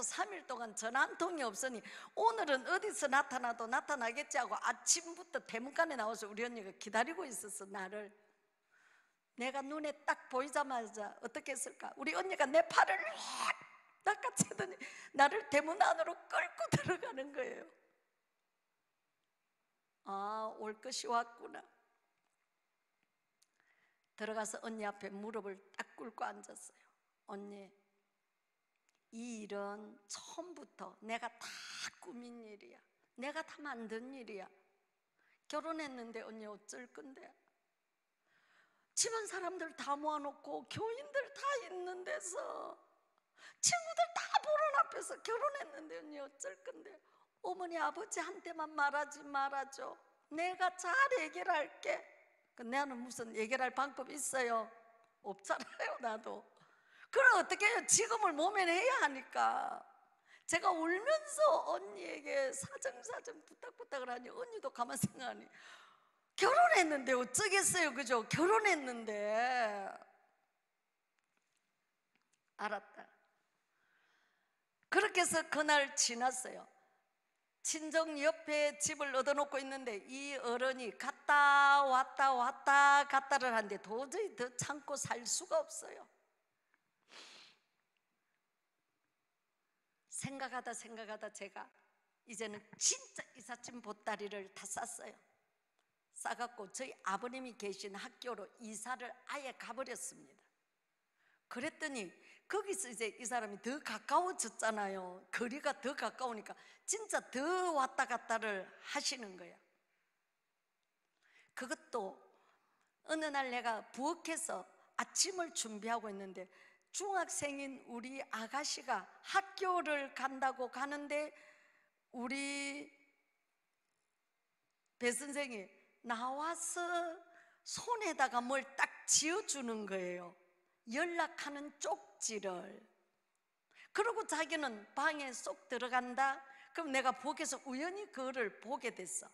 3일 동안 전화 한 통이 없으니 오늘은 어디서 나타나도 나타나겠지 하고 아침부터 대문간에 나와서 우리 언니가 기다리고 있었어. 나를 내가 눈에 딱 보이자마자 어떻게 했을까? 우리 언니가 내 팔을 낚아채더니 나를 대문 안으로 끌고 들어가는 거예요. 아, 올 것이 왔구나. 들어가서 언니 앞에 무릎을 딱 꿇고 앉았어요. 언니, 이 일은 처음부터 내가 다 꾸민 일이야. 내가 다 만든 일이야. 결혼했는데 언니 어쩔 건데? 집안 사람들 다 모아놓고 교인들 다 있는 데서 친구들 다 보는 앞에서 결혼했는데 언니 어쩔 건데? 어머니 아버지한테만 말하지 말아줘. 내가 잘 해결할게. 나는 무슨 해결할 방법이 있어요? 없잖아요. 나도. 그럼 어떻게 해요? 지금을 모면해야 하니까 제가 울면서 언니에게 사정사정 부탁을 하니 언니도 가만 생각하니 결혼했는데 어쩌겠어요. 그죠? 결혼했는데. 알았다. 그렇게 해서 그날 지났어요. 친정 옆에 집을 얻어놓고 있는데 이 어른이 갔다 왔다 갔다를 하는데 도저히 더 참고 살 수가 없어요. 생각하다 제가 이제는 진짜 이삿짐 보따리를 다 쌌어요. 싸갖고 저희 아버님이 계신 학교로 이사를 아예 가버렸습니다. 그랬더니 거기서 이제 이 사람이 더 가까워졌잖아요. 거리가 더 가까우니까 진짜 더 왔다 갔다를 하시는 거예요. 그것도 어느 날 내가 부엌에서 아침을 준비하고 있는데 중학생인 우리 아가씨가 학교를 간다고 가는데 우리 배 선생이 나와서 손에다가 뭘 딱 쥐어주는 거예요. 연락하는 쪽지를. 그러고 자기는 방에 쏙 들어간다. 그럼 내가 부엌에서 우연히 그거를 보게 됐어.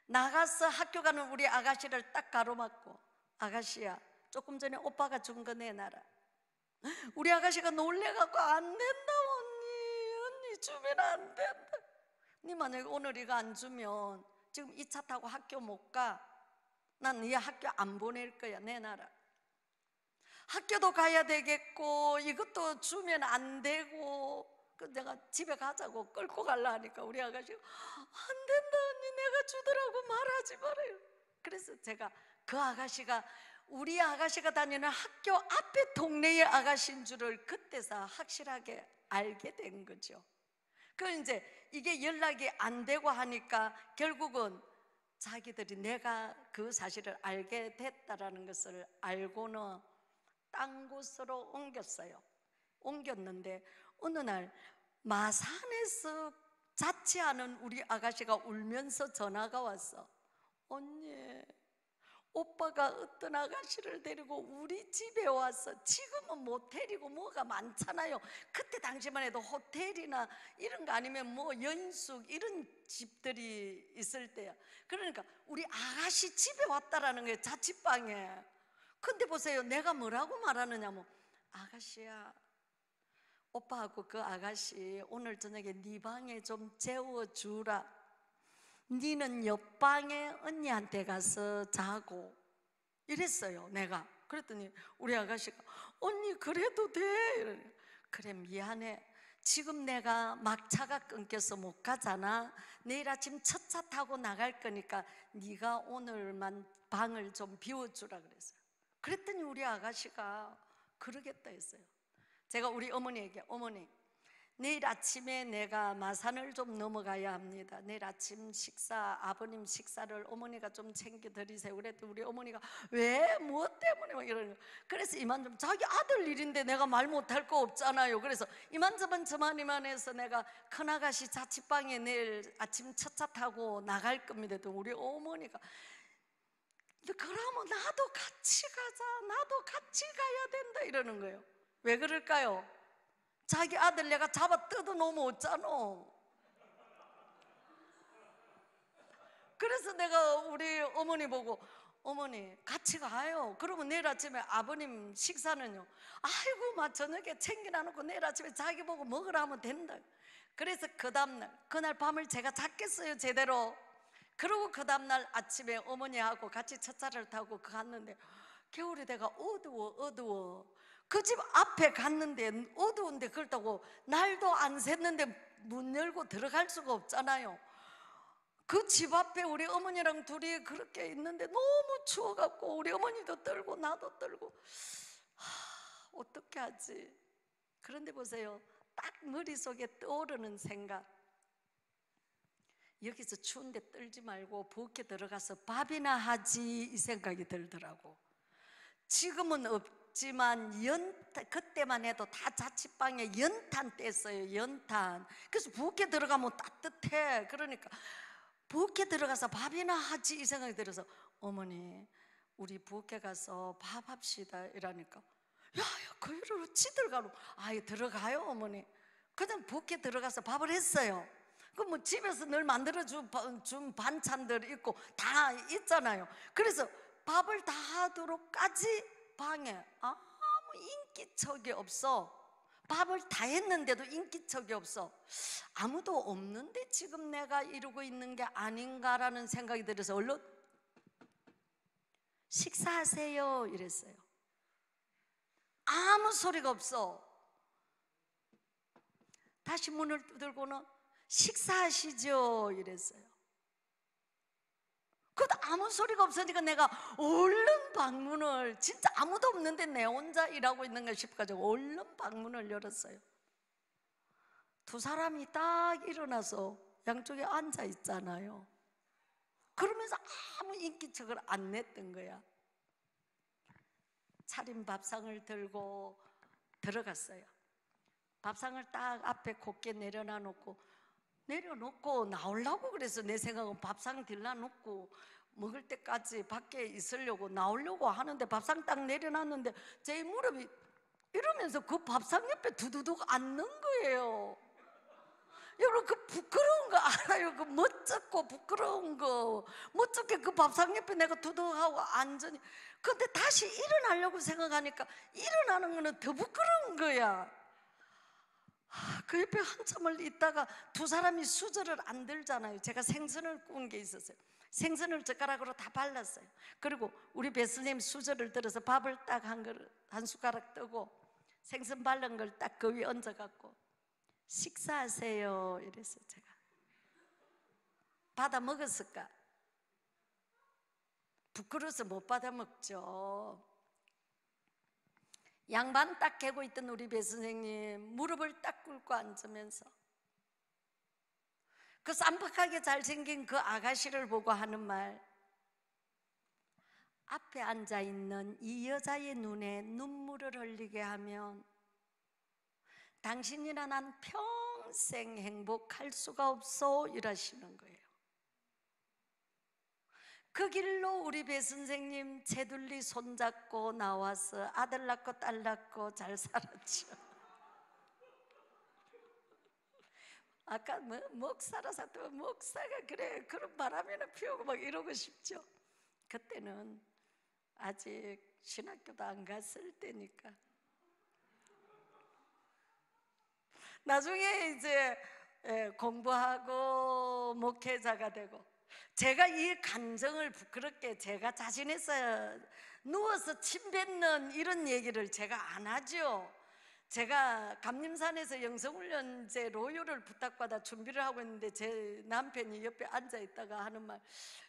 나가서 학교 가는 우리 아가씨를 딱 가로막고, 아가씨야, 조금 전에 오빠가 준 거 내놔라. 우리 아가씨가 놀래갖고 안 된다 언니 주면 안 된다. 니 만약에 오늘 이거 안 주면 지금 이 차 타고 학교 못 가. 난 네 학교 안 보낼 거야. 내놔라. 학교도 가야 되겠고 이것도 주면 안 되고, 그 내가 집에 가자고 끌고 가려 하니까 우리 아가씨가 안 된다 언니, 내가 주더라고, 말하지 말아요. 그래서 제가 그 아가씨가 우리 아가씨가 다니는 학교 앞에 동네의 아가씨인 줄을 그때서 확실하게 알게 된 거죠. 그 이제 이게 연락이 안 되고 하니까 결국은 자기들이 내가 그 사실을 알게 됐다라는 것을 알고는 딴 곳으로 옮겼어요. 옮겼는데 어느 날 마산에서 자취하는 우리 아가씨가 울면서 전화가 왔어. 언니, 오빠가 어떤 아가씨를 데리고 우리 집에 와서, 지금은 모텔이고 뭐가 많잖아요. 그때 당시만 해도 호텔이나 이런 거 아니면 뭐 연숙 이런 집들이 있을 때야. 그러니까 우리 아가씨 집에 왔다라는 거예요, 자취방에. 근데 보세요, 내가 뭐라고 말하느냐면, 아가씨야, 오빠하고 그 아가씨 오늘 저녁에 네 방에 좀 재워주라. 니는 옆방에 언니한테 가서 자고, 이랬어요 내가. 그랬더니 우리 아가씨가 언니 그래도 돼? 이러니까, 그래 미안해, 지금 내가 막차가 끊겨서 못 가잖아. 내일 아침 첫 차 타고 나갈 거니까 네가 오늘만 방을 좀 비워주라 그랬어요. 그랬더니 우리 아가씨가 그러겠다 했어요. 제가 우리 어머니에게, 어머니 내일 아침에 내가 마산을 좀 넘어가야 합니다. 내일 아침 식사, 아버님 식사를 어머니가 좀 챙겨 드리세요. 그랬더니 우리 어머니가 왜? 뭐 때문에? 막 이러는 거예요. 그래서 이만저만, 자기 아들 일인데 내가 말 못할 거 없잖아요. 그래서 이만저만 저만이만해서 내가 큰아가씨 자취방에 내일 아침 첫 차 타고 나갈 겁니다. 또 우리 어머니가 그러면 나도 같이 가자, 나도 같이 가야 된다 이러는 거예요. 왜 그럴까요? 자기 아들 내가 잡아 뜯어놓으면 어쩌노. 그래서 내가 우리 어머니 보고, 어머니 같이 가요. 그러면 내일 아침에 아버님 식사는요? 아이고 막 저녁에 챙겨놔놓고 내일 아침에 자기 보고 먹으라 하면 된다. 그래서 그 다음날, 그날 밤을 제가 잤겠어요 제대로? 그러고 그 다음날 아침에 어머니하고 같이 첫 차를 타고 갔는데 겨울이 돼가 어두워. 그 집 앞에 갔는데 어두운데 그렇다고 날도 안 샜는데 문 열고 들어갈 수가 없잖아요. 그 집 앞에 우리 어머니랑 둘이 그렇게 있는데 너무 추워갖고 우리 어머니도 떨고 나도 떨고, 어떻게 하지? 그런데 보세요, 딱 머릿속에 떠오르는 생각, 여기서 추운데 떨지 말고 부엌에 들어가서 밥이나 하지, 이 생각이 들더라고. 지금은 없지만 그때만 해도 다 자취방에 연탄 뗐어요, 연탄. 그래서 부엌에 들어가면 따뜻해. 그러니까 부엌에 들어가서 밥이나 하지, 이 생각이 들어서 어머니 우리 부엌에 가서 밥 합시다 이러니까, 야 그 일을 어찌 들어가노? 아예 들어가요 어머니. 그냥 부엌에 들어가서 밥을 했어요. 그럼 뭐 집에서 늘 만들어준 반찬들 있고 다 있잖아요. 그래서 밥을 다 하도록까지 방에 아무 인기척이 없어. 밥을 다 했는데도 인기척이 없어. 아무도 없는데 지금 내가 이러고 있는 게 아닌가라는 생각이 들어서 얼른 식사하세요 이랬어요. 아무 소리가 없어. 다시 문을 두들고는 식사하시죠 이랬어요. 그것도 아무 소리가 없으니까 내가 얼른 방문을, 진짜 아무도 없는데 내 혼자 일하고 있는가 싶어가지고 얼른 방문을 열었어요. 두 사람이 딱 일어나서 양쪽에 앉아 있잖아요. 그러면서 아무 인기척을 안 냈던 거야. 차린 밥상을 들고 들어갔어요. 밥상을 딱 앞에 곱게 내려놓고 나오려고 그래서, 내 생각은 밥상 들라놓고 먹을 때까지 밖에 있으려고 나오려고 하는데 밥상 딱 내려놨는데 제 무릎이 이러면서 그 밥상 옆에 두두둑 앉는 거예요. 여러분 그 부끄러운 거 알아요? 그 멋쩍고 부끄러운 거. 멋쩍게 그 밥상 옆에 내가 두둑하고 앉으니, 근데 다시 일어나려고 생각하니까 일어나는 거는 더 부끄러운 거야. 그 옆에 한참을 있다가 두 사람이 수저를 안 들잖아요. 제가 생선을 구운 게 있었어요. 생선을 젓가락으로 다 발랐어요. 그리고 우리 베스님 수저를 들어서 밥을 딱 한 숟가락 뜨고 생선 바른 걸 딱 그 위에 얹어갖고 식사하세요 이랬어요. 제가 받아 먹었을까? 부끄러워서 못 받아 먹죠. 양반 딱 개고 있던 우리 배 선생님 무릎을 딱 꿇고 앉으면서 그 쌈박하게 잘생긴 그 아가씨를 보고 하는 말, 앞에 앉아있는 이 여자의 눈에 눈물을 흘리게 하면 당신이나 난 평생 행복할 수가 없어 이러시는 거예요. 그 길로 우리 배 선생님 채둘리 손잡고 나와서 아들 낳고 딸 낳고 잘 살았죠. 아까 목사라서 또 목사가 그래 그런 바람이나 피우고 막 이러고 싶죠. 그때는 아직 신학교도 안 갔을 때니까. 나중에 이제 공부하고 목회자가 되고 제가 이 감정을 부끄럽게 제가 자신해서 누워서 침 뱉는 이런 얘기를 제가 안 하죠. 제가 감림산에서 영성훈련제 로요를 부탁받아 준비를 하고 있는데 제 남편이 옆에 앉아있다가 하는 말,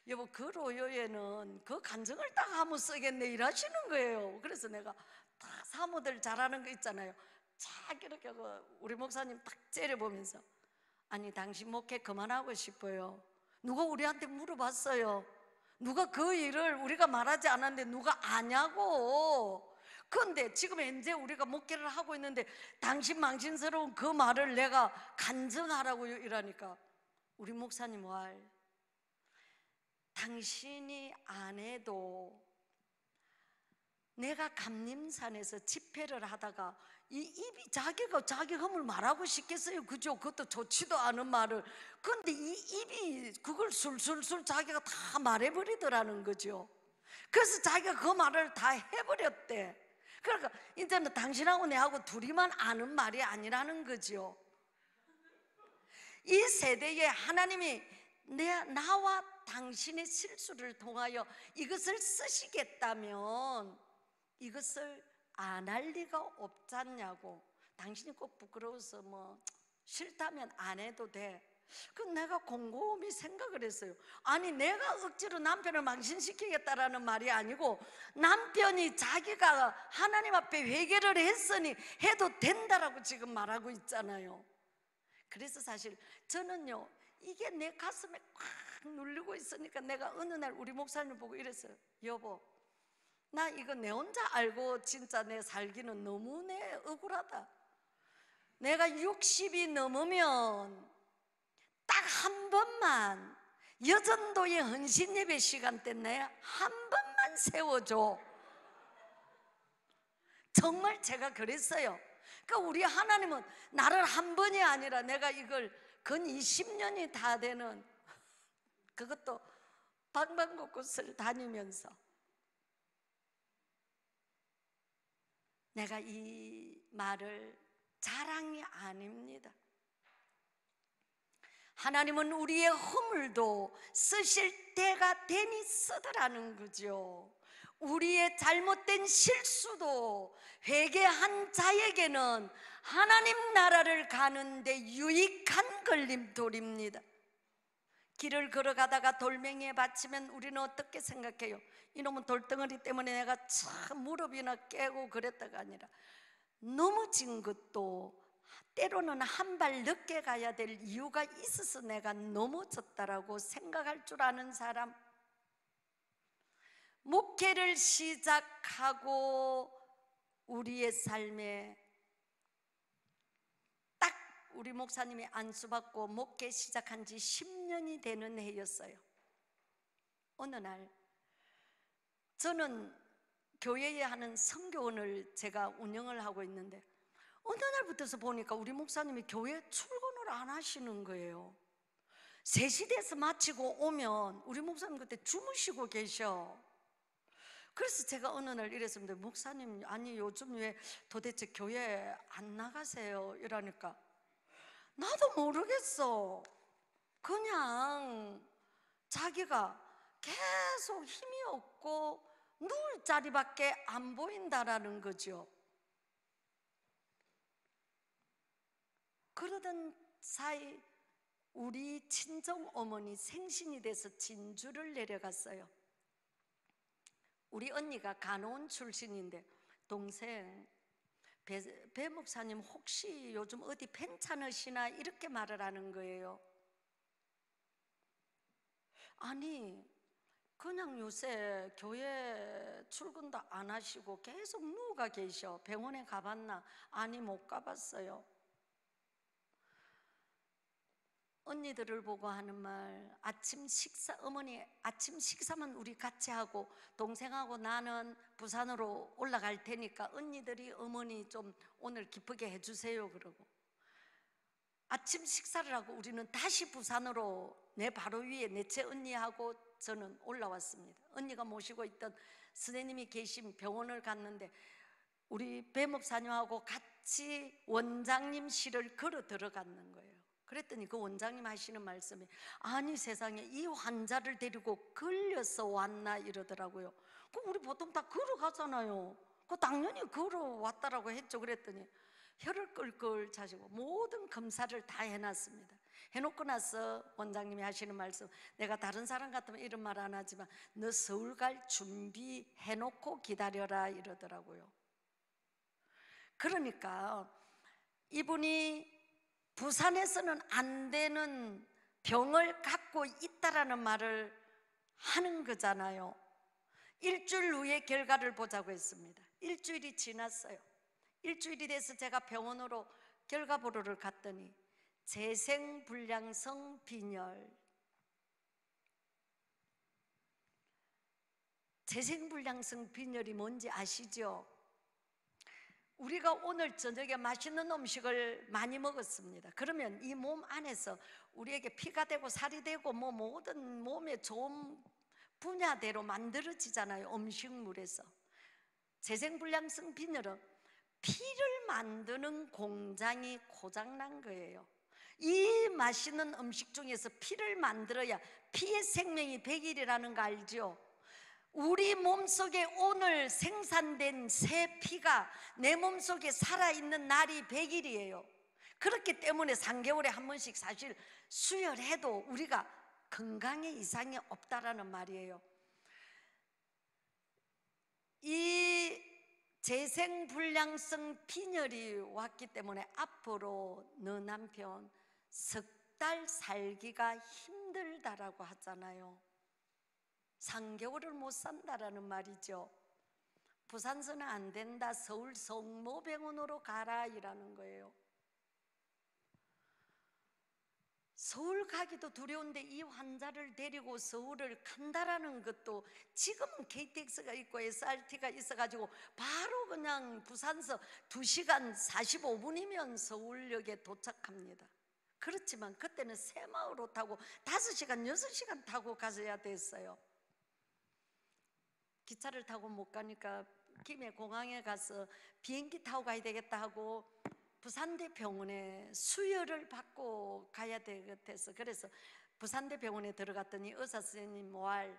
여보 그 로요에는 그 감정을 딱 한번 쓰겠네 이러시는 거예요. 그래서 내가 다 사모들 잘하는 거 있잖아요. 쫙 이렇게 우리 목사님 딱 째려보면서, 아니 당신 목회 그만하고 싶어요. 누가 우리한테 물어봤어요. 누가 그 일을 우리가 말하지 않았는데 누가 아냐고. 그런데 지금 현재 우리가 목회를 하고 있는데 당신 망신스러운 그 말을 내가 간증하라고 이러니까 우리 목사님 말, 당신이 안 해도 내가 감림산에서 집회를 하다가 이 입이 자기가 자기 흠을 말하고 싶겠어요. 그죠? 그것도 좋지도 않은 말을. 그런데 이 입이 그걸 술술술 자기가 다 말해버리더라는 거죠. 그래서 자기가 그 말을 다 해버렸대. 그러니까 이제는 당신하고 내하고 둘이만 아는 말이 아니라는 거죠. 이 세대에 하나님이 나와 당신의 실수를 통하여 이것을 쓰시겠다면 이것을 안 할 리가 없지 않냐고. 당신이 꼭 부끄러워서 뭐 싫다면 안 해도 돼. 그 내가 곰곰이 생각을 했어요. 아니 내가 억지로 남편을 망신시키겠다라는 말이 아니고 남편이 자기가 하나님 앞에 회개를 했으니 해도 된다라고 지금 말하고 있잖아요. 그래서 사실 저는요 이게 내 가슴에 꽉 눌리고 있으니까 내가 어느 날 우리 목사님 보고 이랬어요. 여보 나 이거 내 혼자 알고 진짜 내 살기는 너무내 억울하다. 내가 60이 넘으면 딱 한 번만 여전도의 헌신 예배 시간 때 내 한 번만 세워줘. 정말 제가 그랬어요. 그러니까 우리 하나님은 나를 한 번이 아니라 내가 이걸 근 20년이 다 되는, 그것도 방방곡곡을 다니면서 내가 이 말을 자랑이 아닙니다. 하나님은 우리의 허물도 쓰실 때가 되니 쓰더라는 거죠. 우리의 잘못된 실수도 회개한 자에게는 하나님 나라를 가는데 유익한 걸림돌입니다. 길을 걸어가다가 돌멩이에 받치면 우리는 어떻게 생각해요? 이놈은 돌덩어리 때문에 내가 참 무릎이나 깨고 그랬다가 아니라 넘어진 것도 때로는 한 발 늦게 가야 될 이유가 있어서 내가 넘어졌다라고 생각할 줄 아는 사람. 목회를 시작하고 우리의 삶에 딱 우리 목사님이 안수받고 목회 시작한 지 10년이 되는 해였어요. 어느 날 저는 교회에 하는 선교원을 제가 운영을 하고 있는데 어느 날부터서 보니까 우리 목사님이 교회 출근을 안 하시는 거예요. 3시 돼서 마치고 오면 우리 목사님 그때 주무시고 계셔. 그래서 제가 어느 날 이랬습니다. 목사님 아니 요즘 왜 도대체 교회 안 나가세요? 이러니까 나도 모르겠어. 그냥 자기가 계속 힘이 없고 누울 자리밖에 안 보인다라는 거죠. 그러던 사이 우리 친정 어머니 생신이 돼서 진주를 내려갔어요. 우리 언니가 간호원 출신인데, 동생 배 목사님 혹시 요즘 어디 괜찮으시나 이렇게 말을 하는 거예요. 아니 그냥 요새 교회 출근도 안 하시고 계속 누워가 계셔. 병원에 가봤나? 아니 못 가봤어요. 언니들을 보고 하는 말, 아침 식사, 어머니 아침 식사만 우리 같이 하고 동생하고 나는 부산으로 올라갈 테니까 언니들이 어머니 좀 오늘 기쁘게 해주세요 그러고, 아침 식사를 하고 우리는 다시 부산으로 내 바로 위에 넷째 언니하고 저는 올라왔습니다. 언니가 모시고 있던 선생님이 계신 병원을 갔는데 우리 배 목사님하고 같이 원장님실을 걸어 들어갔는 거예요. 그랬더니 그 원장님 하시는 말씀이, 아니 세상에 이 환자를 데리고 걸려서 왔나 이러더라고요. 그럼 우리 보통 다 걸어가잖아요. 그 당연히 걸어왔다라고 했죠. 그랬더니 혀를 끌끌 차시고 모든 검사를 다 해놨습니다. 해놓고 나서 원장님이 하시는 말씀, 내가 다른 사람 같으면 이런 말 안 하지만 너 서울 갈 준비 해놓고 기다려라 이러더라고요. 그러니까 이분이 부산에서는 안 되는 병을 갖고 있다라는 말을 하는 거잖아요. 일주일 후에 결과를 보자고 했습니다. 일주일이 지났어요. 일주일이 돼서 제가 병원으로 결과 보러를 갔더니 재생불량성 빈혈. 재생불량성 빈혈이 뭔지 아시죠? 우리가 오늘 저녁에 맛있는 음식을 많이 먹었습니다. 그러면 이 몸 안에서 우리에게 피가 되고 살이 되고 뭐 모든 몸에 좋은 분야대로 만들어지잖아요. 음식물에서. 재생불량성 빈혈은 피를 만드는 공장이 고장난 거예요. 이 맛있는 음식 중에서 피를 만들어야 피의 생명이 100일이라는 거 알죠? 우리 몸속에 오늘 생산된 새 피가 내 몸속에 살아있는 날이 100일이에요. 그렇기 때문에 3개월에 한 번씩 사실 수혈해도 우리가 건강에 이상이 없다라는 말이에요. 이 재생불량성 빈혈이 왔기 때문에 앞으로 너 남편 석 달 살기가 힘들다라고 하잖아요. 3개월을 못 산다라는 말이죠. 부산서는 안 된다, 서울 성모병원으로 가라 이라는 거예요. 서울 가기도 두려운데 이 환자를 데리고 서울을 간다라는 것도, 지금은 KTX가 있고 SRT가 있어가지고 바로 그냥 부산서 2시간 45분이면 서울역에 도착합니다. 그렇지만 그때는 새마을호 타고 5시간 6시간 타고 가셔야 됐어요. 기차를 타고 못 가니까 김해 공항에 가서 비행기 타고 가야 되겠다 하고 부산대 병원에 수혈을 받고 가야 되겠어서, 그래서 부산대 병원에 들어갔더니 의사 선생님 말,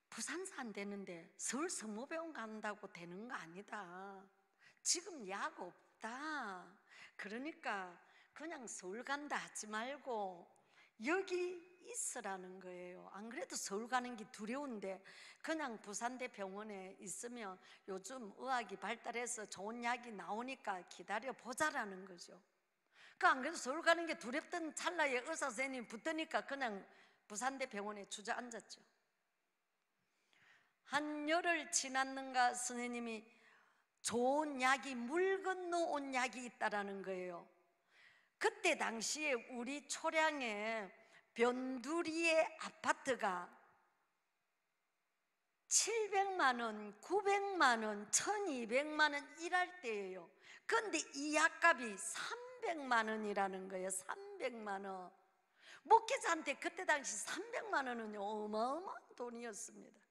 부산서 안 되는데 서울 성모병원 간다고 되는 거 아니다. 지금 약 없다. 그러니까 그냥 서울 간다 하지 말고 여기 있으라는 거예요. 안 그래도 서울 가는 게 두려운데 그냥 부산대 병원에 있으면 요즘 의학이 발달해서 좋은 약이 나오니까 기다려 보자라는 거죠. 그러니까 안 그래도 서울 가는 게 두렵던 찰나에 의사 선생님이 붙으니까 그냥 부산대 병원에 주저앉았죠. 한 열흘 지났는가 선생님이 좋은 약이, 물 건너 온 약이 있다라는 거예요. 그때 당시에 우리 초량에 변두리의 아파트가 700만 원, 900만 원, 1200만 원 일할 때예요. 그런데 이 약값이 300만 원이라는 거예요. 300만 원. 목회자한테 그때 당시 300만 원은 어마어마한 돈이었습니다.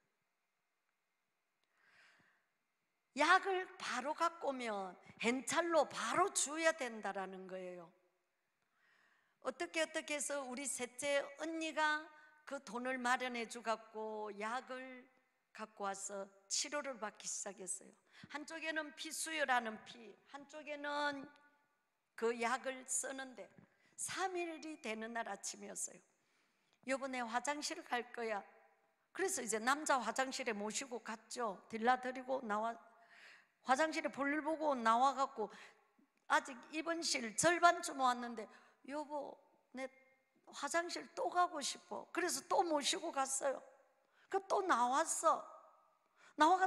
약을 바로 갖고 오면 hen찰로 바로 줘야 된다라는 거예요. 어떻게 해서 우리 셋째 언니가 그 돈을 마련해 주갖고 약을 갖고 와서 치료를 받기 시작했어요. 한쪽에는 피수혈하는 피, 한쪽에는 그 약을 쓰는데 3일이 되는 날 아침이었어요. 여보, 내 화장실 갈 거야. 그래서 이제 남자 화장실에 모시고 갔죠. 들라드리고 화장실에 볼일 보고 나와갖고 아직 입원실 절반쯤 왔는데, 여보, 내 화장실 또 가고 싶어. 그래서 또 모시고 갔어요. 또 나와가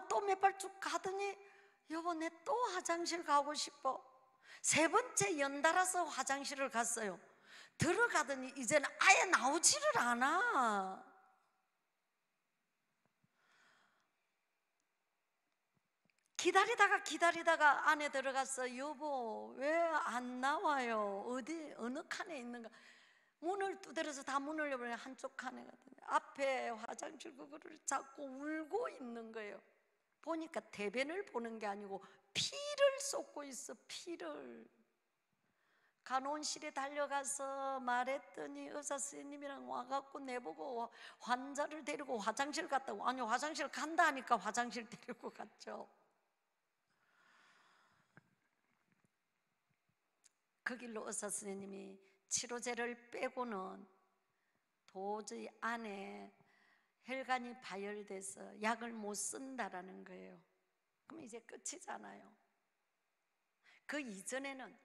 또 몇 발 쭉 가더니, 여보, 내 또 화장실 가고 싶어. 세 번째 연달아서 화장실을 갔어요. 들어가더니 이제는 아예 나오지를 않아. 기다리다가 안에 들어가서, 여보, 왜 안 나와요? 어느 칸에 있는가? 문을 두드려서 다 문을 열어보니 한쪽 칸에 갔더니 앞에 화장실 그거를 잡고 울고 있는 거예요. 보니까 대변을 보는 게 아니고 피를 쏟고 있어. 피를. 간호원실에 달려가서 말했더니 의사 선생님이랑 와갖고 내보고 환자를 데리고 화장실 갔다고. 아니, 화장실 간다 하니까 화장실 데리고 갔죠. 그 길로 의사 선생님이 치료제를 빼고는 도저히 안에 혈관이 파열돼서 약을 못 쓴다라는 거예요. 그럼 이제 끝이잖아요. 그 이전에는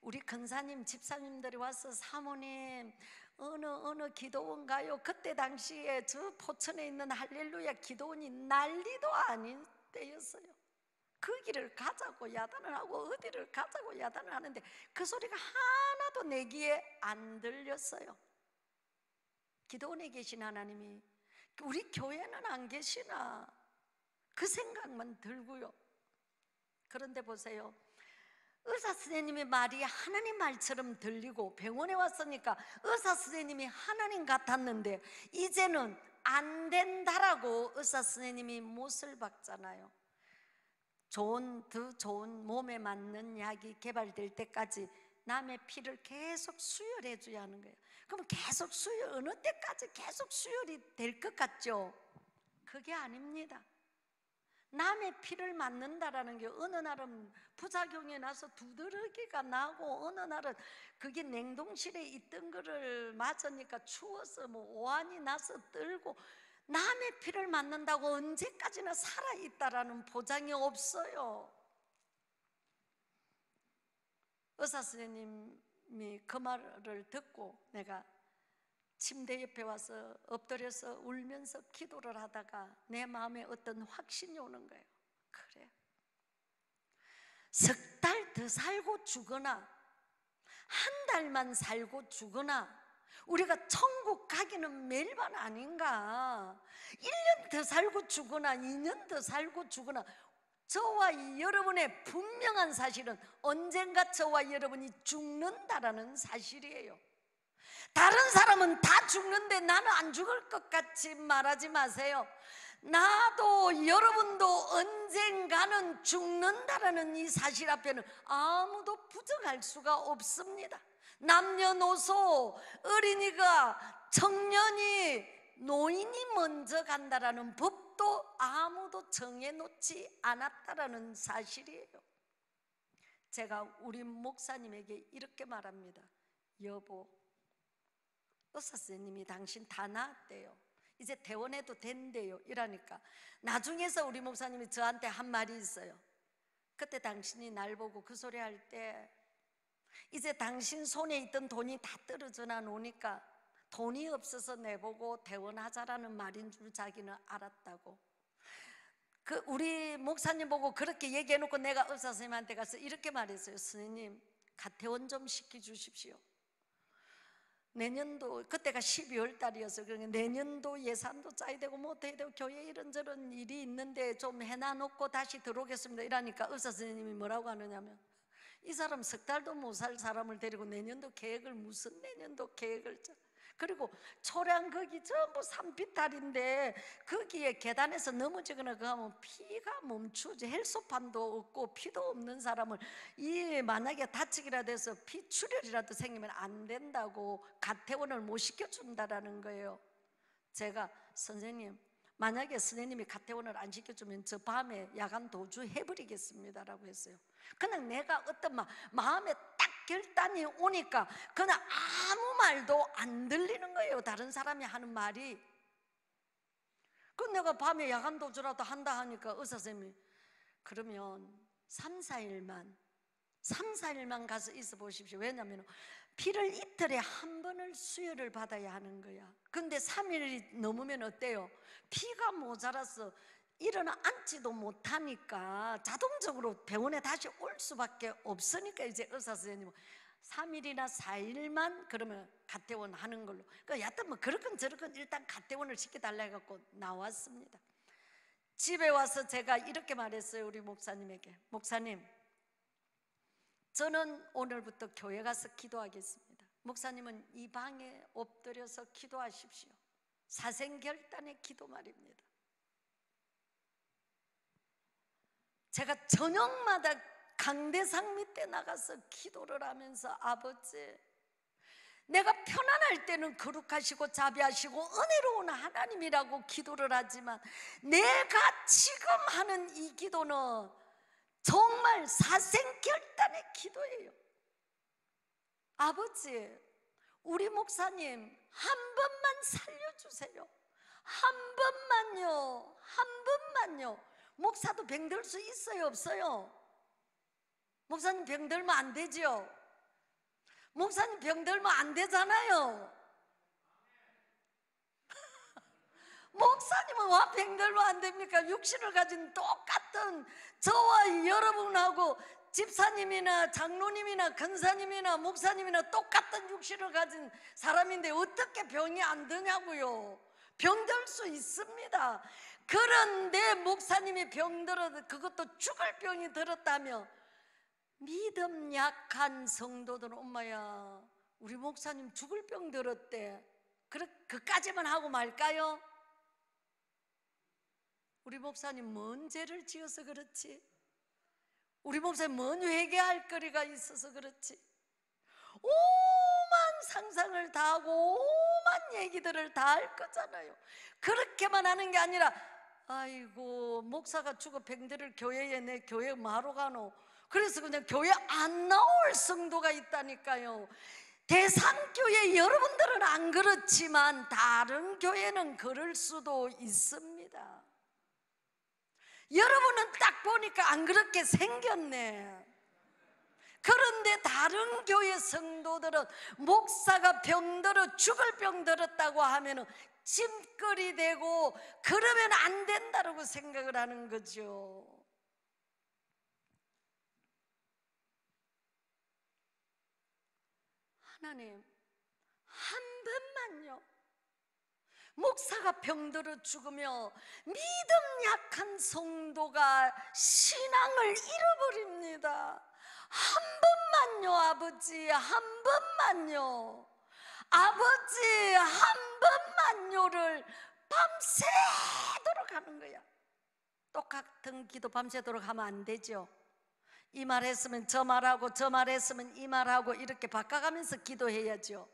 우리 근사님 집사님들이 와서, 사모님 어느 기도원 가요? 그때 당시에 저 포천에 있는 할렐루야 기도원이 난리도 아닌 때였어요. 그 길을 가자고 야단을 하고 어디를 가자고 야단을 하는데 그 소리가 하나도 내 귀에 안 들렸어요. 기도원에 계신 하나님이 우리 교회는 안 계시나, 그 생각만 들고요. 그런데 보세요, 의사 선생님의 말이 하나님 말처럼 들리고 병원에 왔으니까 의사 선생님이 하나님 같았는데 이제는 안 된다라고 의사 선생님이 못을 박잖아요. 더 좋은 몸에 맞는 약이 개발될 때까지 남의 피를 계속 수혈해 줘야 하는 거예요. 그럼 계속 어느 때까지 계속 수혈이 될 것 같죠? 그게 아닙니다. 남의 피를 맞는다라는 게 어느 날은 부작용이 나서 두드러기가 나고, 어느 날은 그게 냉동실에 있던 거를 맞으니까 추워서 오한이 나서 떨고, 남의 피를 맞는다고 언제까지나 살아있다라는 보장이 없어요. 의사 선생님이 그 말을 듣고 내가 침대 옆에 와서 엎드려서 울면서 기도를 하다가 내 마음에 어떤 확신이 오는 거예요. 그래, 석 달 더 살고 죽거나 한 달만 살고 죽거나 우리가 천국 가기는 멜반 아닌가. 1년 더 살고 죽거나 2년 더 살고 죽거나, 저와 여러분의 분명한 사실은 언젠가 저와 여러분이 죽는다라는 사실이에요. 다른 사람은 다 죽는데 나는 안 죽을 것 같이 말하지 마세요. 나도 여러분도 언젠가는 죽는다라는 이 사실 앞에는 아무도 부정할 수가 없습니다. 남녀노소, 어린이가, 청년이, 노인이 먼저 간다라는 법도 아무도 정해놓지 않았다라는 사실이에요. 제가 우리 목사님에게 이렇게 말합니다. 여보, 의사 선생님이 당신 다 나았대요. 이제 퇴원해도 된대요. 이러니까 나중에서 우리 목사님이 저한테 한 말이 있어요. 그때 당신이 날 보고 그 소리 할 때 이제 당신 손에 있던 돈이 다 떨어져 나오니까 돈이 없어서 내보고 퇴원하자라는 말인 줄 자기는 알았다고. 우리 목사님 보고 그렇게 얘기해놓고 내가 의사 선생님한테 가서 이렇게 말했어요. 선생님, 가퇴원 좀 시켜주십시오. 내년도, 그때가 12월 달이어서 그러니까 내년도 예산도 짜야 되고 못해야 되고 교회에 이런저런 일이 있는데 좀 해놔놓고 다시 들어오겠습니다. 이러니까 의사 선생님이 뭐라고 하느냐면, 이 사람 석 달도 못 살 사람을 데리고 내년도 계획을, 무슨 내년도 계획을 짜. 그리고 초량 거기 전부 산비탈인데 거기에 계단에서 넘어지거나 그러면 피가 멈추지. 헬소판도 없고 피도 없는 사람을 이 만약에 다치기라도 해서 피출혈이라도 생기면 안 된다고 가태원을 못 시켜준다라는 거예요. 제가 선생님, 만약에 선생님이 가태원을 안 시켜주면 저 밤에 야간 도주 해버리겠습니다라고 했어요. 그냥 내가 어떤 마음에 딱 결단이 오니까 그냥 아무 말도 안 들리는 거예요. 다른 사람이 하는 말이. 그 내가 밤에 야간 도주라도 한다 하니까 의사 선생님이 그러면 3, 4일만 가서 있어 보십시오. 왜냐하면 피를 이틀에 한 번을 수혈을 받아야 하는 거야. 근데 3일이 넘으면 어때요? 피가 모자라서 일어나 앉지도 못하니까 자동적으로 병원에 다시 올 수밖에 없으니까 이제 의사 선생님은 3일이나 4일만 그러면 가태원 하는 걸로. 그러니까 여하튼 뭐 그렇건 저렇건 일단 가태원을 시켜달라 해갖고 나왔습니다. 집에 와서 제가 이렇게 말했어요. 우리 목사님에게. 목사님, 저는 오늘부터 교회 가서 기도하겠습니다. 목사님은 이 방에 엎드려서 기도하십시오. 사생결단의 기도 말입니다. 제가 저녁마다 강대상 밑에 나가서 기도를 하면서 아버지, 내가 편안할 때는 거룩하시고 자비하시고 은혜로운 하나님이라고 기도를 하지만 내가 지금 하는 이 기도는 정말 사생결단의 기도예요. 아버지, 우리 목사님 한 번만 살려주세요. 한 번만요. 한 번만요. 목사도 병들 수 있어요, 없어요? 목사님 병들면 안 되죠? 목사님 병들면 안 되잖아요. 목사님은 와 병들면 안 됩니까? 육신을 가진 똑같은 저와 여러분하고 집사님이나 장로님이나 권사님이나 목사님이나 똑같은 육신을 가진 사람인데 어떻게 병이 안 드냐고요. 병들 수 있습니다. 그런데 목사님이 병들어도 그것도 죽을 병이 들었다며 믿음 약한 성도들은 엄마야 우리 목사님 죽을 병 들었대. 그까지만 하고 말까요? 우리 목사님 뭔 죄를 지어서 그렇지? 우리 목사님 뭔 회개할 거리가 있어서 그렇지? 오만 상상을 다 하고 오만 얘기들을 다 할 거잖아요. 그렇게만 하는 게 아니라 아이고 목사가 죽어 병들을 교회에 내 교회 마로 가노. 그래서 그냥 교회 안 나올 성도가 있다니까요. 대상교회 여러분들은 안 그렇지만 다른 교회는 그럴 수도 있습니다. 여러분은 딱 보니까 안 그렇게 생겼네. 그런데 다른 교회 성도들은 목사가 병들어 죽을 병 들었다고 하면은 짐거리 되고 그러면 안 된다고 생각을 하는 거죠. 하나님, 한 번만요. 목사가 병들어 죽으며 믿음 약한 성도가 신앙을 잃어버립니다. 한 번만요, 아버지, 한 번만요. 아버지, 한 번만요를 밤새도록 하는 거야. 똑같은 기도 밤새도록 하면 안 되죠. 이 말 했으면 저 말하고 저 말 했으면 이 말하고 이렇게 바꿔가면서 기도해야죠.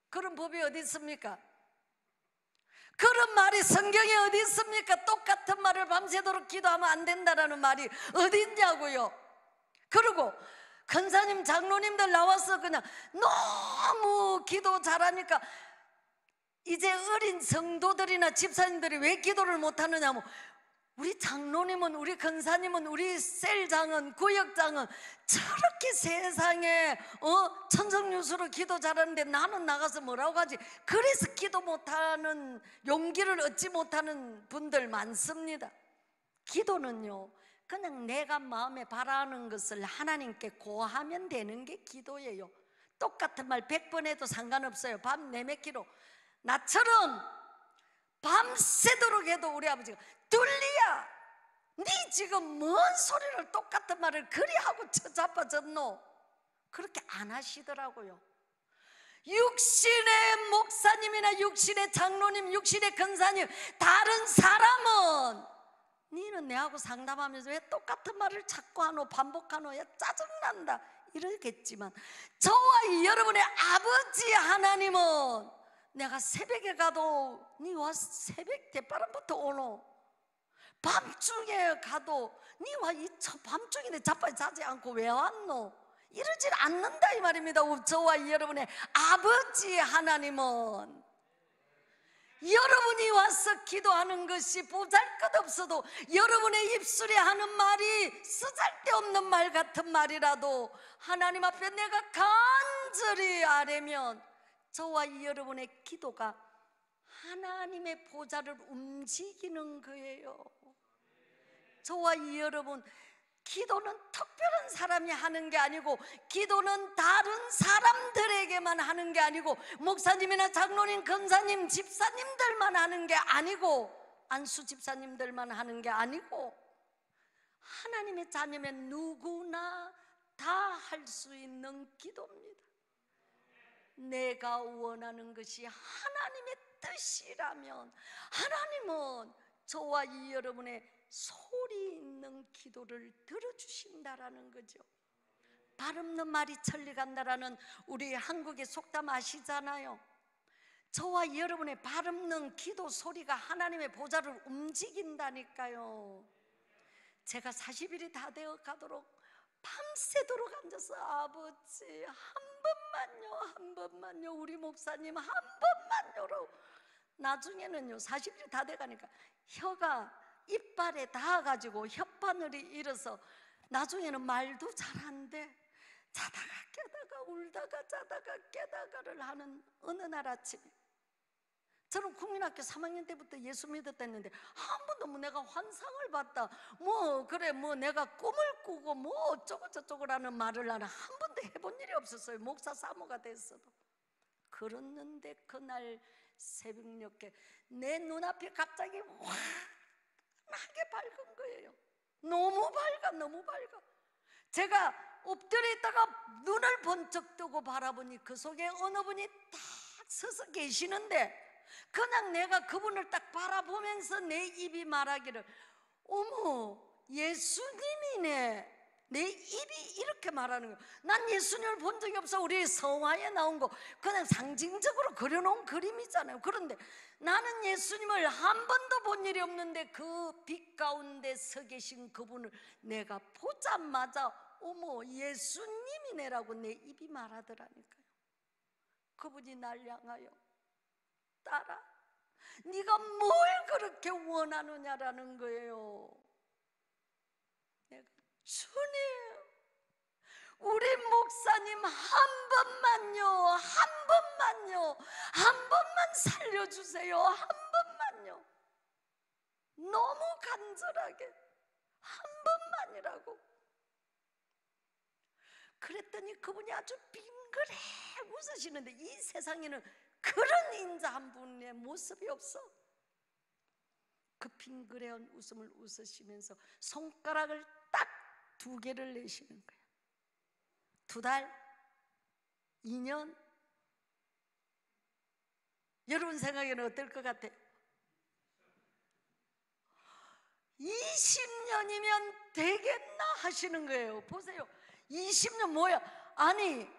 그런 법이 어디 있습니까? 그런 말이 성경에 어디 있습니까? 똑같은 말을 밤새도록 기도하면 안 된다라는 말이 어디 있냐고요. 그리고 권사님 장로님들 나와서 그냥 너무 기도 잘하니까 이제 어린 성도들이나 집사님들이 왜 기도를 못하느냐면 우리 장로님은 우리 권사님은 우리 셀장은 구역장은 저렇게 세상에 천성유수로 기도 잘하는데 나는 나가서 뭐라고 하지? 그래서 기도 못하는 용기를 얻지 못하는 분들 많습니다. 기도는요 그냥 내가 마음에 바라는 것을 하나님께 고하면 되는 게 기도예요. 똑같은 말 100번 해도 상관없어요. 밤 내매기로 나처럼 밤새도록 해도 우리 아버지가 둘리야 네 지금 뭔 소리를 똑같은 말을 그리 하고 자빠졌노? 그렇게 안 하시더라고요. 육신의 목사님이나 육신의 장로님, 육신의 권사님, 다른 사람은 니는 내하고 상담하면서 왜 똑같은 말을 자꾸 하노, 반복하노, 야 짜증난다 이러겠지만, 저와 여러분의 아버지 하나님은 내가 새벽에 가도 니 와 새벽 대바람부터 오노, 밤중에 가도 니 와 이 밤중에 자빠지 자지 않고 왜 왔노, 이러질 않는다 이 말입니다. 저와 여러분의 아버지 하나님은 여러분이 와서 기도하는 것이 보잘것없어도, 여러분의 입술에 하는 말이 쓰잘데없는 말 같은 말이라도 하나님 앞에 내가 간절히 아뢰면 저와 여러분의 기도가 하나님의 보좌를 움직이는 거예요. 저와 여러분, 기도는 특별한 사람이 하는 게 아니고, 기도는 다른 사람들에게만 하는 게 아니고, 목사님이나 장로님, 권사님, 집사님들만 하는 게 아니고, 안수 집사님들만 하는 게 아니고, 하나님의 자녀면 누구나 다 할 수 있는 기도입니다. 내가 원하는 것이 하나님의 뜻이라면 하나님은 저와 여러분의 소리 있는 기도를 들어주신다라는 거죠. 발 없는 말이 천리 간다라는 우리 한국의 속담 아시잖아요. 저와 여러분의 발 없는 기도 소리가 하나님의 보좌를 움직인다니까요. 제가 40일이 다 되어 가도록 밤새도록 앉아서 아버지 한 번만요 우리 목사님 한 번만요로, 나중에는요 40일이 다 돼가니까 혀가 이빨에 닿아가지고 혓바늘이 일어서 나중에는 말도 잘 안 돼. 자다가 깨다가 울다가 자다가 깨다가를 하는 어느 날 아침에, 저는 국민학교 3학년 때부터 예수 믿었다는데 한 번도 뭐 내가 환상을 봤다, 뭐 그래 뭐 내가 꿈을 꾸고 뭐 어쩌고 저쩌고라는 말을 나는 한 번도 해본 일이 없었어요. 목사 사모가 됐어도. 그랬는데 그날 새벽녘에 내 눈앞이 갑자기 환하게 밝은 거예요. 너무 밝아. 제가 엎드려 있다가 눈을 번쩍 뜨고 바라보니 그 속에 어느 분이 딱 서서 계시는데, 그냥 내가 그분을 딱 바라보면서 내 입이 말하기를, 어머 예수님이네. 내 입이 이렇게 말하는 거예요. 난 예수님을 본 적이 없어. 우리 성화에 나온 거 그냥 상징적으로 그려놓은 그림이잖아요. 그런데 나는 예수님을 한 번도 본 일이 없는데 그 빛 가운데 서 계신 그분을 내가 보자마자 어머 예수님이네라고 내 입이 말하더라니까요. 그분이 날 향하여, 딸아 네가 뭘 그렇게 원하느냐라는 거예요. 내가 주님 우리 목사님 한 번만요 한 번만 살려주세요, 한 번만요. 너무 간절하게 한 번만이라고. 그랬더니 그분이 아주 빙그레 웃으시는데, 이 세상에는 그런 인자 한 분의 모습이 없어. 그 빙그레한 웃음을 웃으시면서 손가락을 딱 2개를 내시는 거예요. 2달? 2년? 여러분 생각에는 어떨 것 같아요? 20년이면 되겠나 하시는 거예요. 보세요. 20년 뭐야? 아니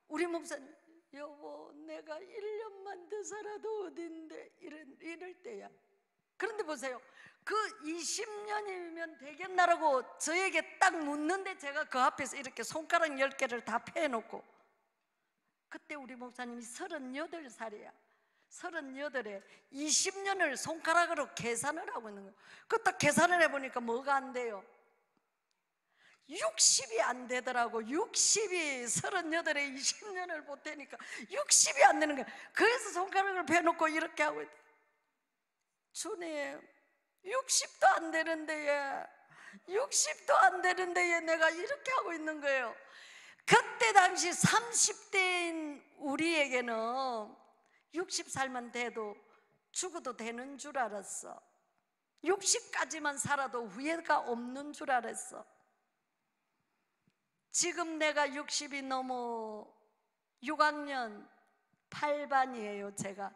우리 목사님, 여보 내가 1년만 더 살아도 어딘데 이럴 때야. 그런데 보세요. 그 20년이면 되겠나라고 저에게 딱 묻는데, 제가 그 앞에서 이렇게 손가락 10개를 다 펴놓고, 그때 우리 목사님이 38살이야 38에 20년을 손가락으로 계산을 하고 있는 거예요. 그 딱 계산을 해보니까 뭐가 안 돼요? 60이 안 되더라고. 60이 38에 20년을 보태니까 60이 안 되는 거야. 그래서 손가락을 펴놓고 이렇게 하고 있다. 주님 60도 안 되는데 60도 안 되는데 내가 이렇게 하고 있는 거예요. 그때 당시 30대인 우리에게는 60살만 돼도 죽어도 되는 줄 알았어. 60까지만 살아도 후회가 없는 줄 알았어. 지금 내가 60이 넘어 6학년 68반이에요 제가.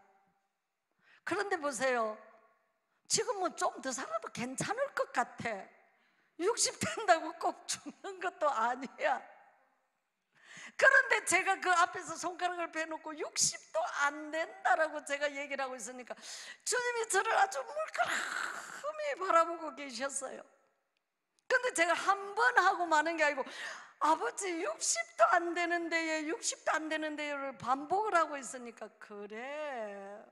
그런데 보세요, 지금은 좀 더 살아도 괜찮을 것 같아. 60 된다고 꼭 죽는 것도 아니야. 그런데 제가 그 앞에서 손가락을 빼놓고 60도 안 된다라고 제가 얘기를 하고 있으니까 주님이 저를 아주 물끄러미 바라보고 계셨어요. 근데 제가 한 번 하고 마는 게 아니고, 아버지 60도 안 되는데 60도 안 되는데를 반복을 하고 있으니까, 그래